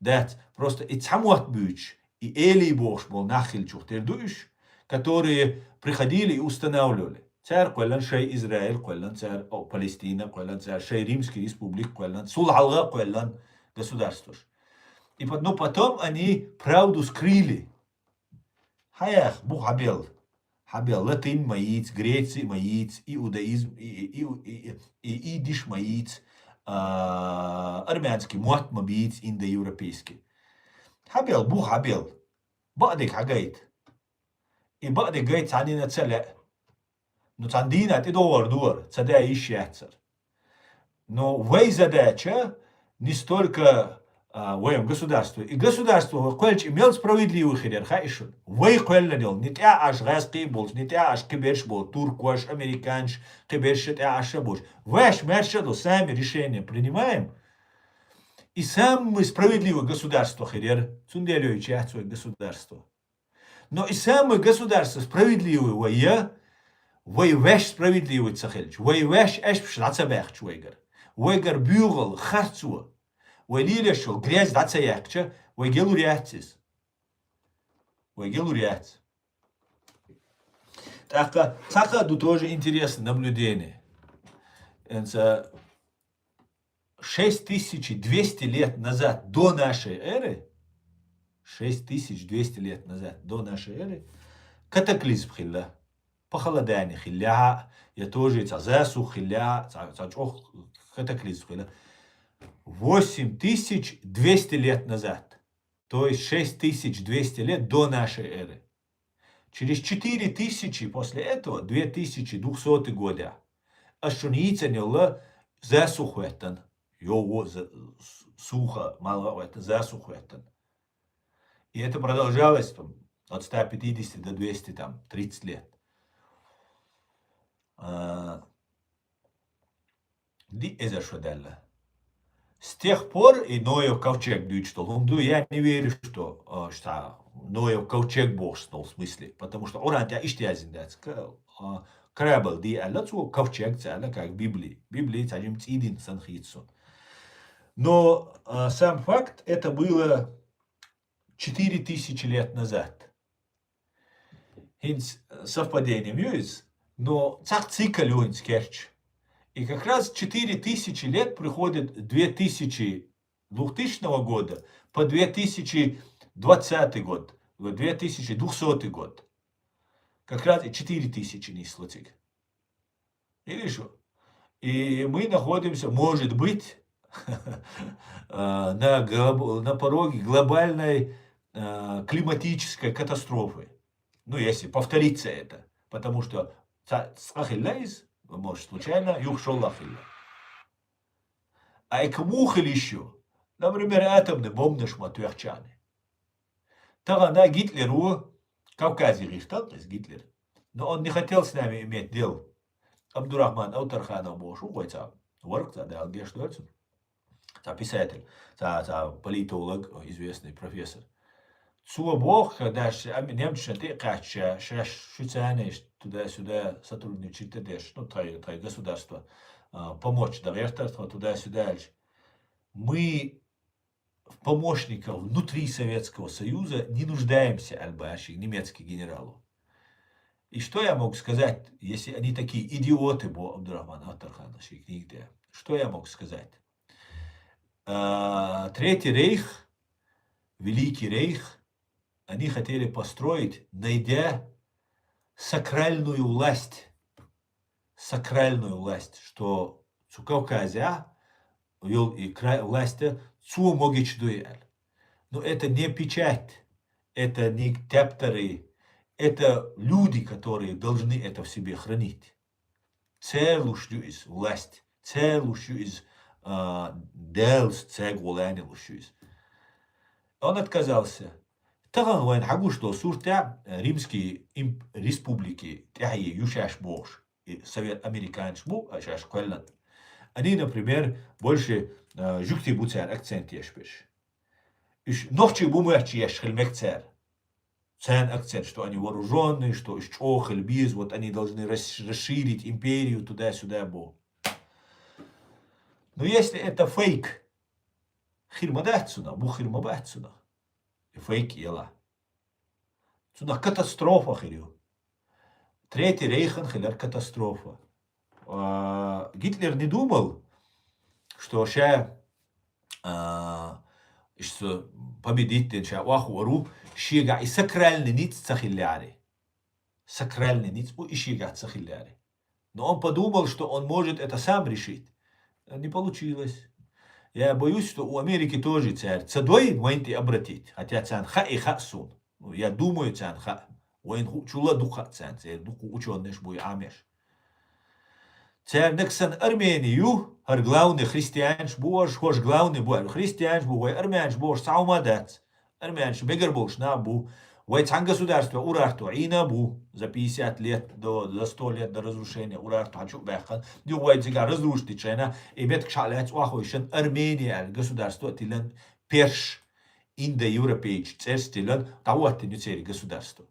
That. Просто и цамуат бюч, и эли бош был нахильчух тердуш, которые приходили и устанавливали. Царь квеллен шей Израиль, квеллен царь Палестина, квеллен царь шей Римский республик, квеллен сулхалга, квеллен государство. И потом они правду скрыли. Хаях, бухабел. Хабел, латин маиц, Греция маиц, иудаизм, и идиш маиц, армянский, муат мабиц, индоевропейский. حبيل بو حبيل بقدك حقيت بقدك جاي تعنينا تسلق نو تندينا دور цада ищется. Но вы задача не столько воем государству. И государство кольч имел справедливый хидер, хаишун. Вы кольнил, не тя аж гаски болш, не тя аж киберш бол, туркош, американш, киберш тя аж болш. Ваш мершаду сами решения принимаем. И самое справедливое государство хидер, цунделюючи свое государство. Но и самое государство справедливое, вы ваш справедливый цахельч, вы ваш эш пшлацабех чуэгер. Вегер бюгел харцу, вейлиле шел грязь даться якча, вегелу ряцис. Вегелу ряц. Така тоже интересное наблюдение. 6200 лет назад до нашей эры, 6200 лет назад до нашей эры, катаклизм хилля, похолодание хилля, я тоже засух хилля, катаклизм хилля. 8200 лет назад, то есть 6200 лет до нашей эры. Через 4000 после этого, 2200 года, ашуница не засухуэтан, его сухо, мало засухуэтан. И это продолжалось от 150 до 230 лет. С тех пор и Ноев ковчег дючтал. Я не верю, что Ноев ковчег божствовал в смысле, потому что оранья иштязиндец, крабл ди аллацу ковчег цаля, как в Библии. Библии цадим цидин санхитсун. Но сам факт, это было 4000 лет назад. Хинц совпадением юиз, но цак цикл юинц керч. И как раз 4000 лет приходит 2000 года по 2020 год, 2200 год. Как раз и 4000 несло цик. Или что? И мы находимся, может быть, на пороге глобальной климатической катастрофы. Ну, если повторится это. Потому что может, случайно юхшоллахилля. А и кмухель еще, например, атомные бомбы шматуяхчаны. Тогда Гитлеру Кавказе риштал, то есть Гитлер, но он не хотел с нами иметь дел. Абдурахман Аутарханов был шугойца, ворк, да, алгештуэльцун, писатель, политолог, известный профессор. Цуа бог, когда немцы ты кача, шуцанешь туда-сюда сотрудничать, ну, твое государство, помочь довертерство туда-сюда. Мы в помощниках внутри Советского Союза не нуждаемся, альбаши, немецкий генералу. И что я мог сказать, если они такие идиоты, бо Абдурахман Атархан, что я мог сказать? Третий рейх, Великий рейх, они хотели построить, найдя сакральную власть, что в Кавказе вел и край власти цу могич дуэль. Но это не печать, это не тепторы, это люди, которые должны это в себе хранить. Целушью из власть, целушью из делс, цегуланилушью из. Он отказался. Таган вайн хагу, что суртя римские республики, тяхи юшаш бош, и Совет Американш бу, а шаш квеллан. Они, например, больше жукти буцер акцент ешпеш. Иш нохчи бумерчи ешхельмекцер. Цен акцент, что они вооруженные, что из чохель, биз, вот они должны расширить империю туда-сюда бо. Но если это фейк, хирмадатсуна, бухирмабатсуна. Фейк ела. Сюда катастрофа хирю. Третий рейхан хиляр катастрофа. Гитлер не думал, что сейчас победить сейчас вахуру щега и сакральный ниц цахиляри. Сакральный ниц и щега цахиляри. Но он подумал, что он может это сам решить. Не получилось. Я боюсь, что у Америки тоже царь. Цадой войнти обратить. Хотя цан ха и ха сун. Я думаю, цан ха. Войн чула духа цан. Царь духу ученыш буй амеш. Царь нексан Армению, хар главный христианш буш, хош главный буй. Христианш буй, армянш буш, саумадат. Армянш бегар буш на бу. Войцан государства урарту ина бу за 50 лет до 100 лет до разрушения урарту хочу бэхан. Дю войцага разрушить чайна и бет кшалец уахойшен Армения государство тилен перш индоевропейч церс тилен таватты нюцери государство.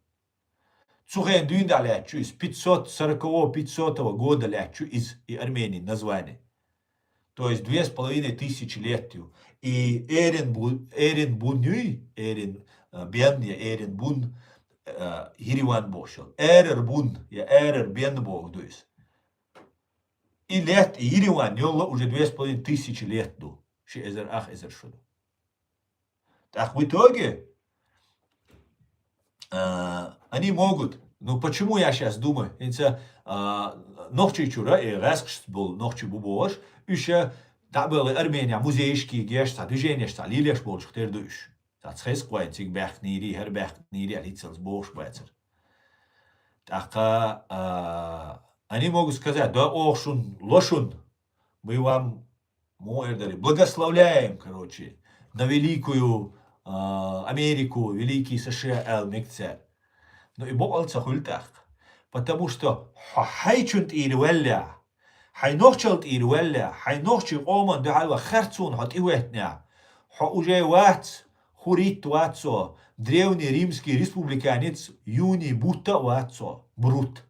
Цухен дюнда лячу из 540-500 года лячу из Армении название. То есть 2500 лет. И Эрен Бунюй, Эрен Бен, я Эрен Бун, Хириван Бошел. Эрер Бун, я Эрер Бен Бог, то есть. И лет, и Хириван, йолла уже 2500 лет, ду. Ши эзер ах эзер шуду. Так в итоге, они могут, ну почему я сейчас думаю, это ночью чура, и раз был ночью бубош, еще да был Армения, музейшки, гешта, движение, что лилеш был, что ты дуешь. Dat is kwijt, ik ben niet hier, iets als boosbijzer. Так, они могут сказать, да, ошун, лошун, мы вам, благословляем, короче, на великую Америку, великий США, Мекцер. Но и Бог алца хультах, потому что хайчунт ирвелля, хайнохчалт ирвелля, хайнохчи оман, да хайва херцун, хат иуэтня, ха уже вац, Хурит вацо, древний римский республиканец Юний Будда вацо, Брут.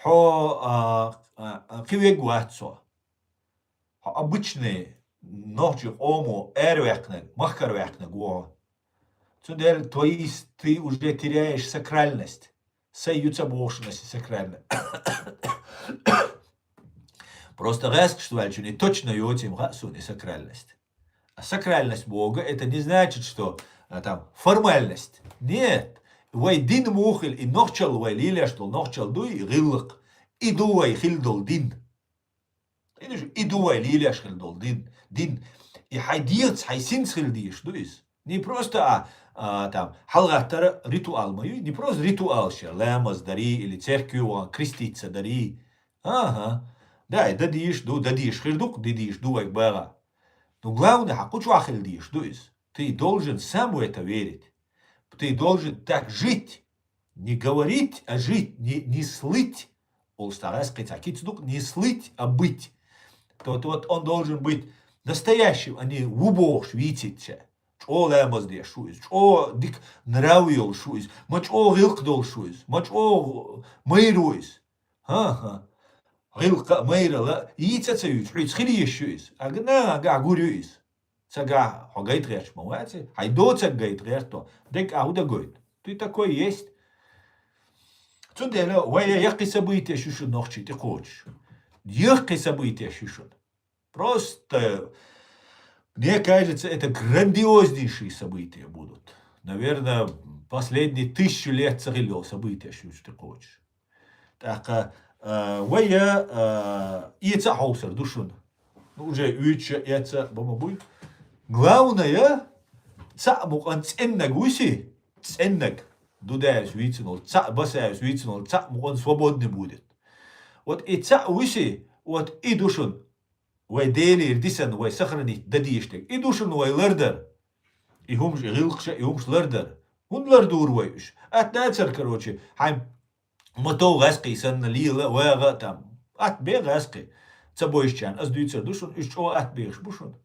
Хо кивег вацо. Обычный ночью ому эрвекнег, махкарвекнег во. Цундер ты уже теряешь сакральность. Союза бошность сакральность. Просто резк, что не точно этим гасу не сакральность. А сакральность Бога это не значит, что там формальность. Нет. Вай дин мухил и нохчал вай лиля, что нохчал дуй гиллак. И дуай хилдол дин. И дуай лиля хилдол дин. Дин. И хайдиц, хайсинц хилдиш, дуис. Не просто там халгаттара ритуал мою, не просто ритуал ще, лемас дари или церковь креститься дари. Ага. Да, дадиш хилдук, дадиш дуай бара. Но главное, ты должен сам в это верить. Ты должен так жить. Не говорить, а жить. Не слыть. Не слыть, а быть. Вот он должен быть настоящим, а не вубош, видите. Чо лемаз де шуиз. Чо дик нравил шуиз. Мачо гилкдол шуиз. Мачо мейруиз. Ага. Гилка мейрала, yitzatsuit, schilieshuis. Agna gaguruis. Сага хогайт реш, моваете? Хайдоца гайт решто. Дек ауда гойт. Ты такой есть. Цундела, вая яхки события шушун нохчи, ты хочешь. Яхки события шушун. Просто, мне кажется, это грандиознейшие события будут. Наверное, последние 1000 лет царило события шушун, ты хочешь. Так, вая яйца хаусер душун. Уже яйца яйца бомбуй. Главное, цамук он ценнак уси, ценнак. Дудаешь вицнул, ца басаешь вицнул, цамук он свободный будет. Вот и ца уси, вот и душун. Вай дели ирдисан, вай сохранить дадиштек. И душун вай лердер. И хумш гилкша, и хумш лердер. Он лердур вайш. Атнацер, короче, хайм мотов гаски сан лила вага там. Атбе гаски. Цабойшчан, аз дуйцер душун, и чо атбеш бушун.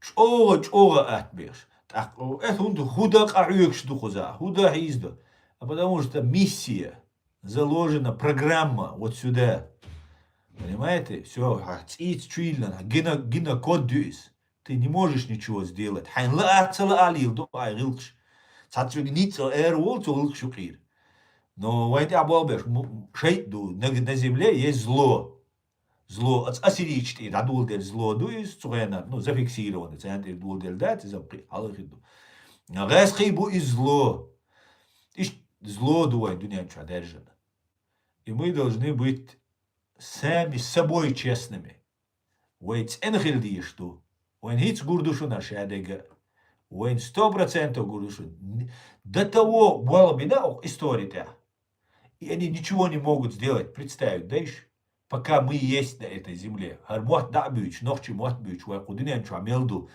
Чого атбеш. Так, это он худак арюкш духоза, худа изда. А потому что миссия заложена, программа вот сюда. Понимаете? Все, циц чуилна, гина код дюис. Ты не можешь ничего сделать. Хайн ла ацала алил до айрилкш. Цацвиг ница эрвол цулк шукир. Но в этой обалбеш шейду на земле есть зло. Зло, ассирийчти, да дулдер зло, дуис, цугена, ну, зафиксировано, центр дулдер дать, запри, алахиду. Гасхибу и зло. И зло дуай, дуня чадержана. И мы должны быть сами с собой честными. Вейц энхилдишту, Войн хиц гурдушун аршадега. Войн 100% гурдушун. До того была беда история. И они ничего не могут сделать. Представить, даешь? Пока мы есть на этой земле. Хармот дабюч, нохчи мотбюч, вайкудинен чуамелду.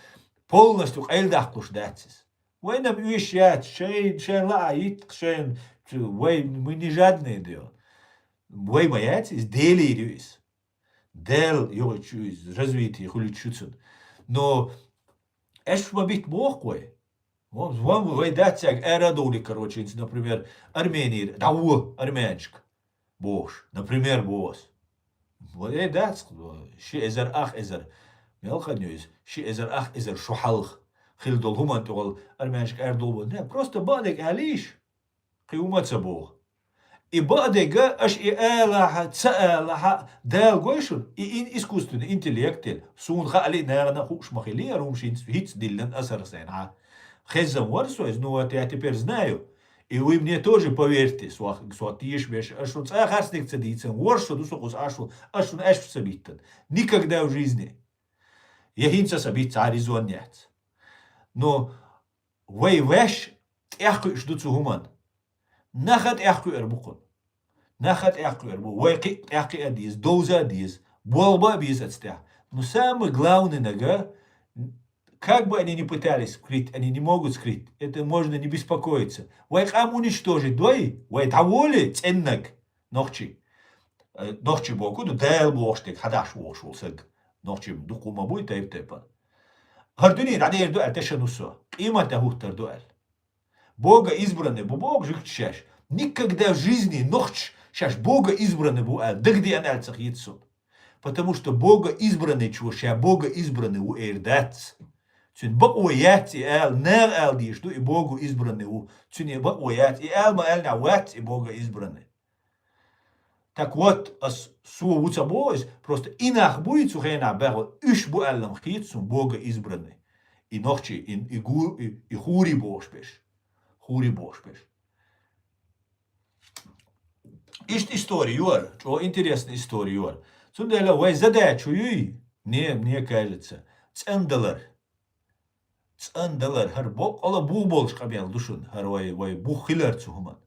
Полностью эльдахкуш датсис. Войнам уещать, шейн лаит, шейн, мы не жадные делаем. Вой маять, делируис. Дел, развитие, хуличуцун. Но эш мабит мохкой. Вам выдать эрадоли, короче, например, Армении, дау, армянчик, бош, например, бос. Вот это, ши эзер ах эзер, мелханюис, ши эзер ах эзер шухалх, хилдол хуман тогал армянчик эрдол, не, просто бадек алиш, хиумаца бог. И бадега аж и элаха, цаэлаха, дэл гойшун, и искусственный интеллект, сун хали нерна хушмахили, румшин хиц диллен асарсена. Хезам варсуэс, ну вот я теперь знаю. И вы мне тоже поверьте, сватишь веш, ашун цахасник цадицем, воршу дусокус ашун эш сабиттан. Никогда в жизни. Я хинца сабит царизуан нет. Но вей веш, эхку ишду цугуман. Нахат эхку эрбукун. Нахат эхку эрбу. Вей ки эхки адиз, доуза адиз, болба биз отстя. Но самое главное, нага, как бы они ни пытались скрыть, они не могут скрыть. Это можно не беспокоиться. Вайкам уничтожить, дой, вай таволи, ценнак, нохчи. Нохчи боку, да дэл боштек, хадаш вошул сэг. Нохчи дукума буй тайп тайпа. Хардуни, радеер дуэль, тешанусо. Има тахухтар дуэль. Бога избранный, бог жик чаш. Никогда в жизни нохч, шаш Бога избранный буэль, да где анальцах яйцун. Потому что Бога избранный чушая, Бога избранный у эрдац. Цун бакуят и эл, нер эл дишту и Богу избранный у. Цун бакуят и эл ма эл нават и Бога избранный. Так вот, суа уца боис, просто инах будет сухена бэгу, иш бу эллам хитсун Бога избранный. И нохчи, и хури бошпеш. Хури бошпеш. Ишт история, юар, что интересная история, юар. Цундела, вай задачу, юй, мне кажется, цендалар. Цендалар, хар бок, ола бу болш кабел душун, хар вай бу хилар цухуман.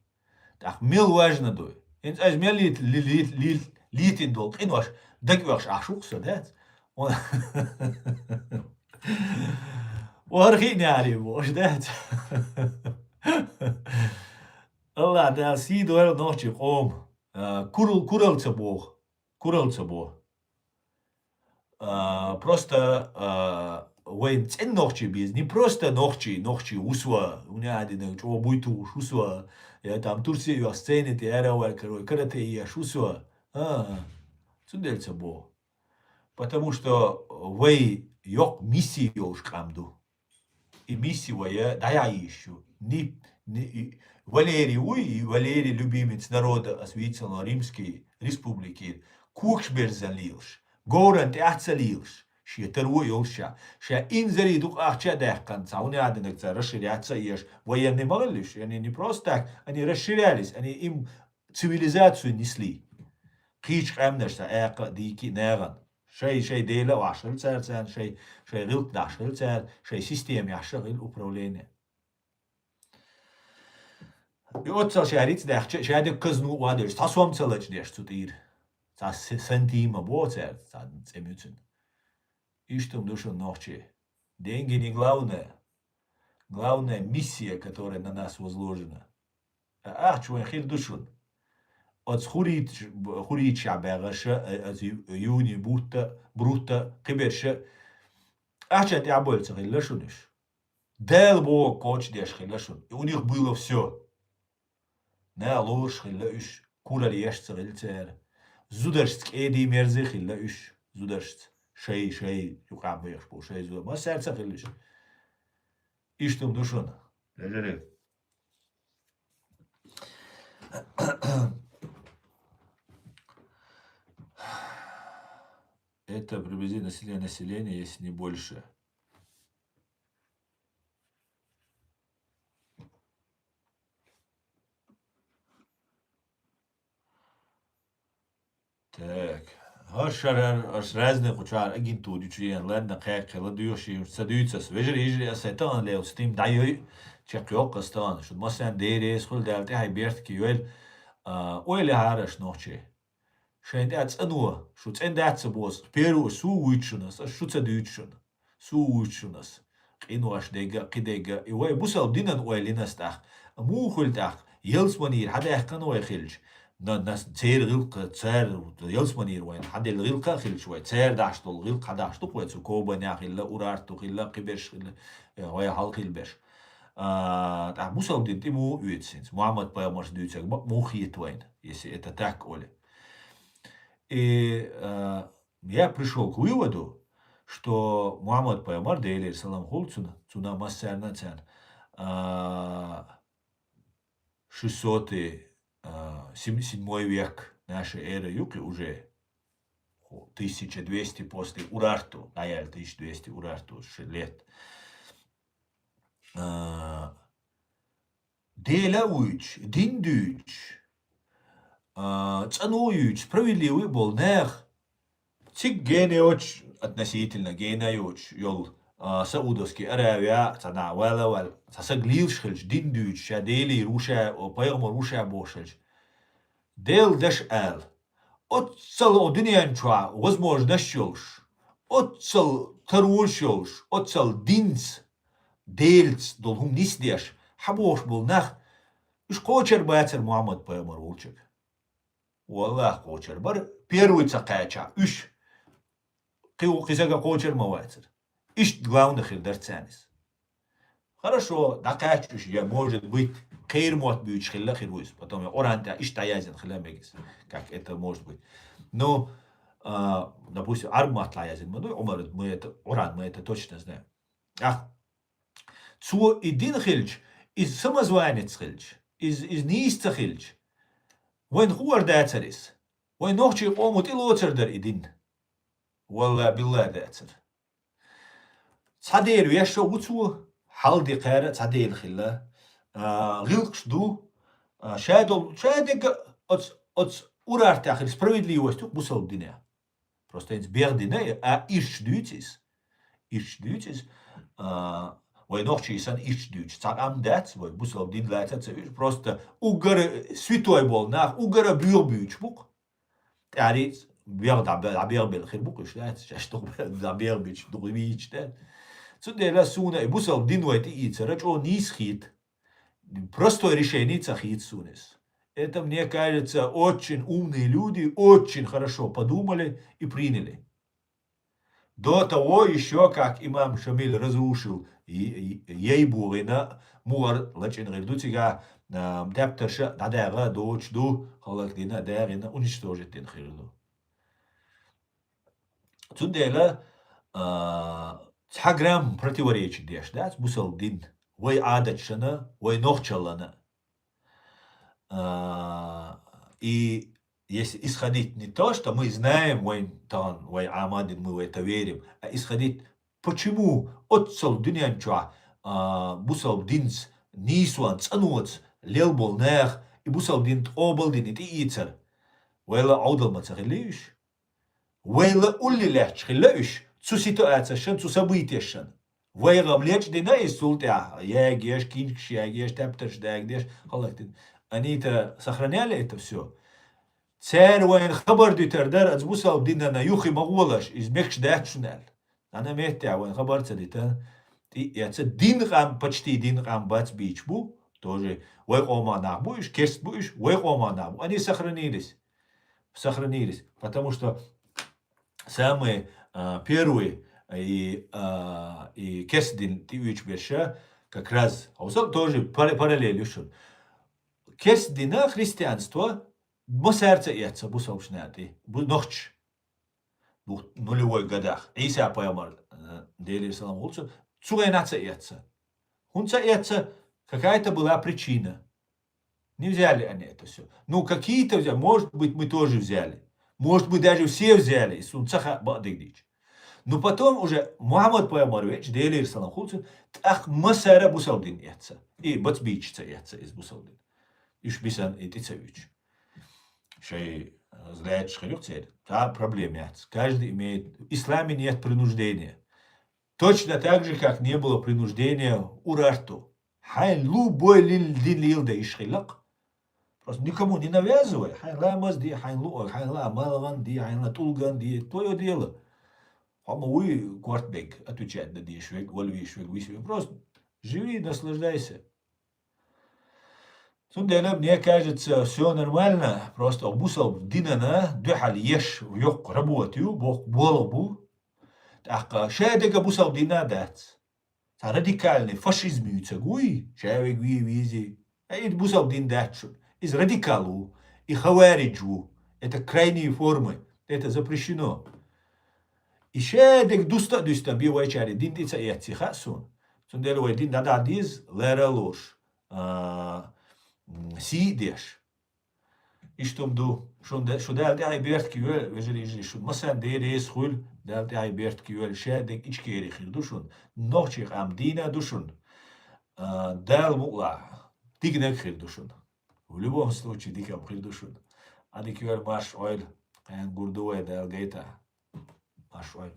Так, мил важно дой. Инц аз мел литин дол, ин ваш, даг ваш ашукса, да? Вархи няри бош, да? Allah, da si doel ночи ом. Куралца бог. Куралца бог. Просто вейн цен ночи без. Не просто ночи усва. У меня один чего будет уж усва. Я там Турции я сцене те эравал, короче, карате я усва. Цудельца бог. Потому что вей ёк миссию уж камду. И миссию я да я ищу. Валерий Уй и Валерий, любимец народа освященного Римской республики, кукшбер залилш, горант ахцалилш, шетеру юлша, ша инзари дух ахча дехкан, цауни аденекца расширяться ешь, военные малыш, они не просто так, они расширялись, они им цивилизацию несли. Кич эмнешта эка дики неран. Шей деля вашел церцен, шей рилт нашел цер, шей систем яшел управление. И вот шарит дэх шадек казну вадеш тасвам целач деш цутир. Цас сантима боцер цан цемюцин. И что душу ночи. Деньги не главное. Главная миссия, которая на нас возложена. Чуэн хир душун. От хурит шабегаша, от юни брута, киберша. Чат я больше хилашуниш. Дел бо коч деш хилашун. И у них было все. Ne loş xilla üç. Kural yaştı gilter. Zudarst edi merzi xilla üç. Zudarst. Şey yukarı yaş bu şey zudar. Ma sertse xilliş. İştim duşun. Lelere. Это приблизительно население, если не больше. Так, Аш разные кучар агентури чуян ладно кайк ладуйоши садуйцас вежер ижри асетан лео стим дайой чекёк астан шуд масан дерес хул далте хайберт киюэл ойле хараш нохче шейнд ацануа шуд эндатс бос перу су уйчунас шуца дүйчун су уйчунас qinwash dega qidega iway busal dinan oylиnas taq mukhul taq yelsmanir hada kan way khilj nas tser gilqa tser yelsmanir way hada gilqa khilj way tser dashtol gilqa dashtu way su koba nakhilla urartu khilla qibesh way halqil besh ta busal din timu uitsins muhammad paymars duytsek mukhit wayn если это так оля и я пришел к выводу что Мухаммад пайгамбар дейлер салам холцуна цуна массарна цан 607 век нашей эры юкли уже 1200 после Урарту, наяль 1200 Урарту лет. Дейля уйч, дин дүйч, цану уйч, справедливый был, нех, цик генеоч, относительно генеоч, йол, Саудовский Аравия, цана вэлэвэл, сасаглилшхэлж, дин дүйч, дейли руша, пайгамбар руша бошэлж. Дейл дэш эл. Отцал одиниян чуа, возможно, щелш. Отцал таруошелш, отцал динц, дейлц, долгум нисдеш, хабош был нах. Иш кочер бацер Мухаммад пайгамбар волчек. Валлах кочер бар, первый цакача, иш. Кизага кочер мавацер. Иш главный хилдерцанис. Хорошо, дакачуш я может быть кейр мот бьюч хилла хируис, потом я оранта иш таязин хилла мегис, как это может быть. Но, допустим, армат таязин, мы это оран, мы это точно знаем. Ах, цу идин хилч, из самозванец хилч, из ниста хилч. Вен хуар дацарис, вен нохчи омут илоцердер идин. Валла билла дацар. صدير ويشو وتو حال دي قارة صدير خلا غلقش دو شادك от урартах или справедливостью бусал диня. Просто из бердина, а иш дютис, войнохчи сан иш дютис. Так амдец, вой бусал дин лайцат, просто угар святой был, нах угара бьюч бук. Арит бер бел хирбук, что бер бич, дугвич, да. Цудела суна, бусал дин войти ицарач, о нисхит. Простое решение цахит сунес. Это, мне кажется, очень умные люди, очень хорошо подумали и приняли. До того еще, как имам Шамиль разрушил ейбурина, муар лачин рельдутига, тептерша, надега, дочду, халагдина, дерина, уничтожить тен хирду. Цудела, цаграм противоречит деш, да, бусал дин, вой адачана, вой нохчалана. И если исходить не то, что мы знаем, вой амадин, мы в это верим, а исходить, почему отцал дунянчуа, бусал динц, нисуан, цануац, лелбол нех, и бусал дин обал дин, и ицар, вейла аудал мацахилиш, вейла улли лехч хилиш, цу ситуация, цу события шан. Вейла млеч дина и султя, ягеш, кинкш, ягеш, тептерш, дягдеш, халактин. Они-то сохраняли это все. Царь войн хабар дитардар, азбусал дина на юхи магулаш, из мекш дачунал. Она мехтя войн хабар цадита. И это дин рам, почти дин рам бац бичбу, тоже войн ома нахбуиш, керст буиш, войн ома нахбу. Они сохранились. Потому что самые первые и керстдин тивич берша, как раз, тоже параллелью шел. Керстдина христианство, сердце яйца, бусовшнятый, ночь, в нулевой годах. Иса пайгамбар, дели салам гулцу, цугайнаца яйца. Хунца яйца, какая-то была причина. Не взяли они это все. Ну, какие-то взяли, может быть, мы тоже взяли. Может быть, даже все взяли. Сунцаха бадыгдич. Но потом уже Мухаммад пайгамбарович, дели салам гулцу, так масара бусалдин яйца. И бацбичца яйца из бусалдин. Иш бисан и тицевич. Шей зря шхирюцель. Да, проблем нет. Каждый имеет... В исламе нет принуждения. Точно так же, как не было принуждения урарту. Хайн любой дин лилда ишхилак. Просто никому не навязывай. Хайн ламаз ди, хайн луак, хайн ла малган ди, хайн ла тулган ди. Твое дело. Вы квартбек отвечать на дишвек, вольвишвек, вишвек. Просто живи, наслаждайся. Сундела, мне кажется, все нормально. Просто обусал динана, духал еш, йок работаю, бог болобу. Так, шедега бусал дина дат. Радикальный фашизм юцагуй, шавек визи. Это бусал дин датшун. Из радикалу и хавариджу. Это крайние формы. Это запрещено. И шедег дуста бивайчари, дин дица ятси хасун. Сундела, дин дада диз, лера лош. Si diş. İştumdu. Şu devlet ay bert kivel vezeli şu mesela deres khul devlet ay bert kivel şedek iç kere khirdu şun. Nohçik am dina duşun. Дал мула. Дигнек khirdu şun. В любом случае дикам khirdu şun. Adi kivel maş oil. Kan gurdu ve del geta. Maş oil.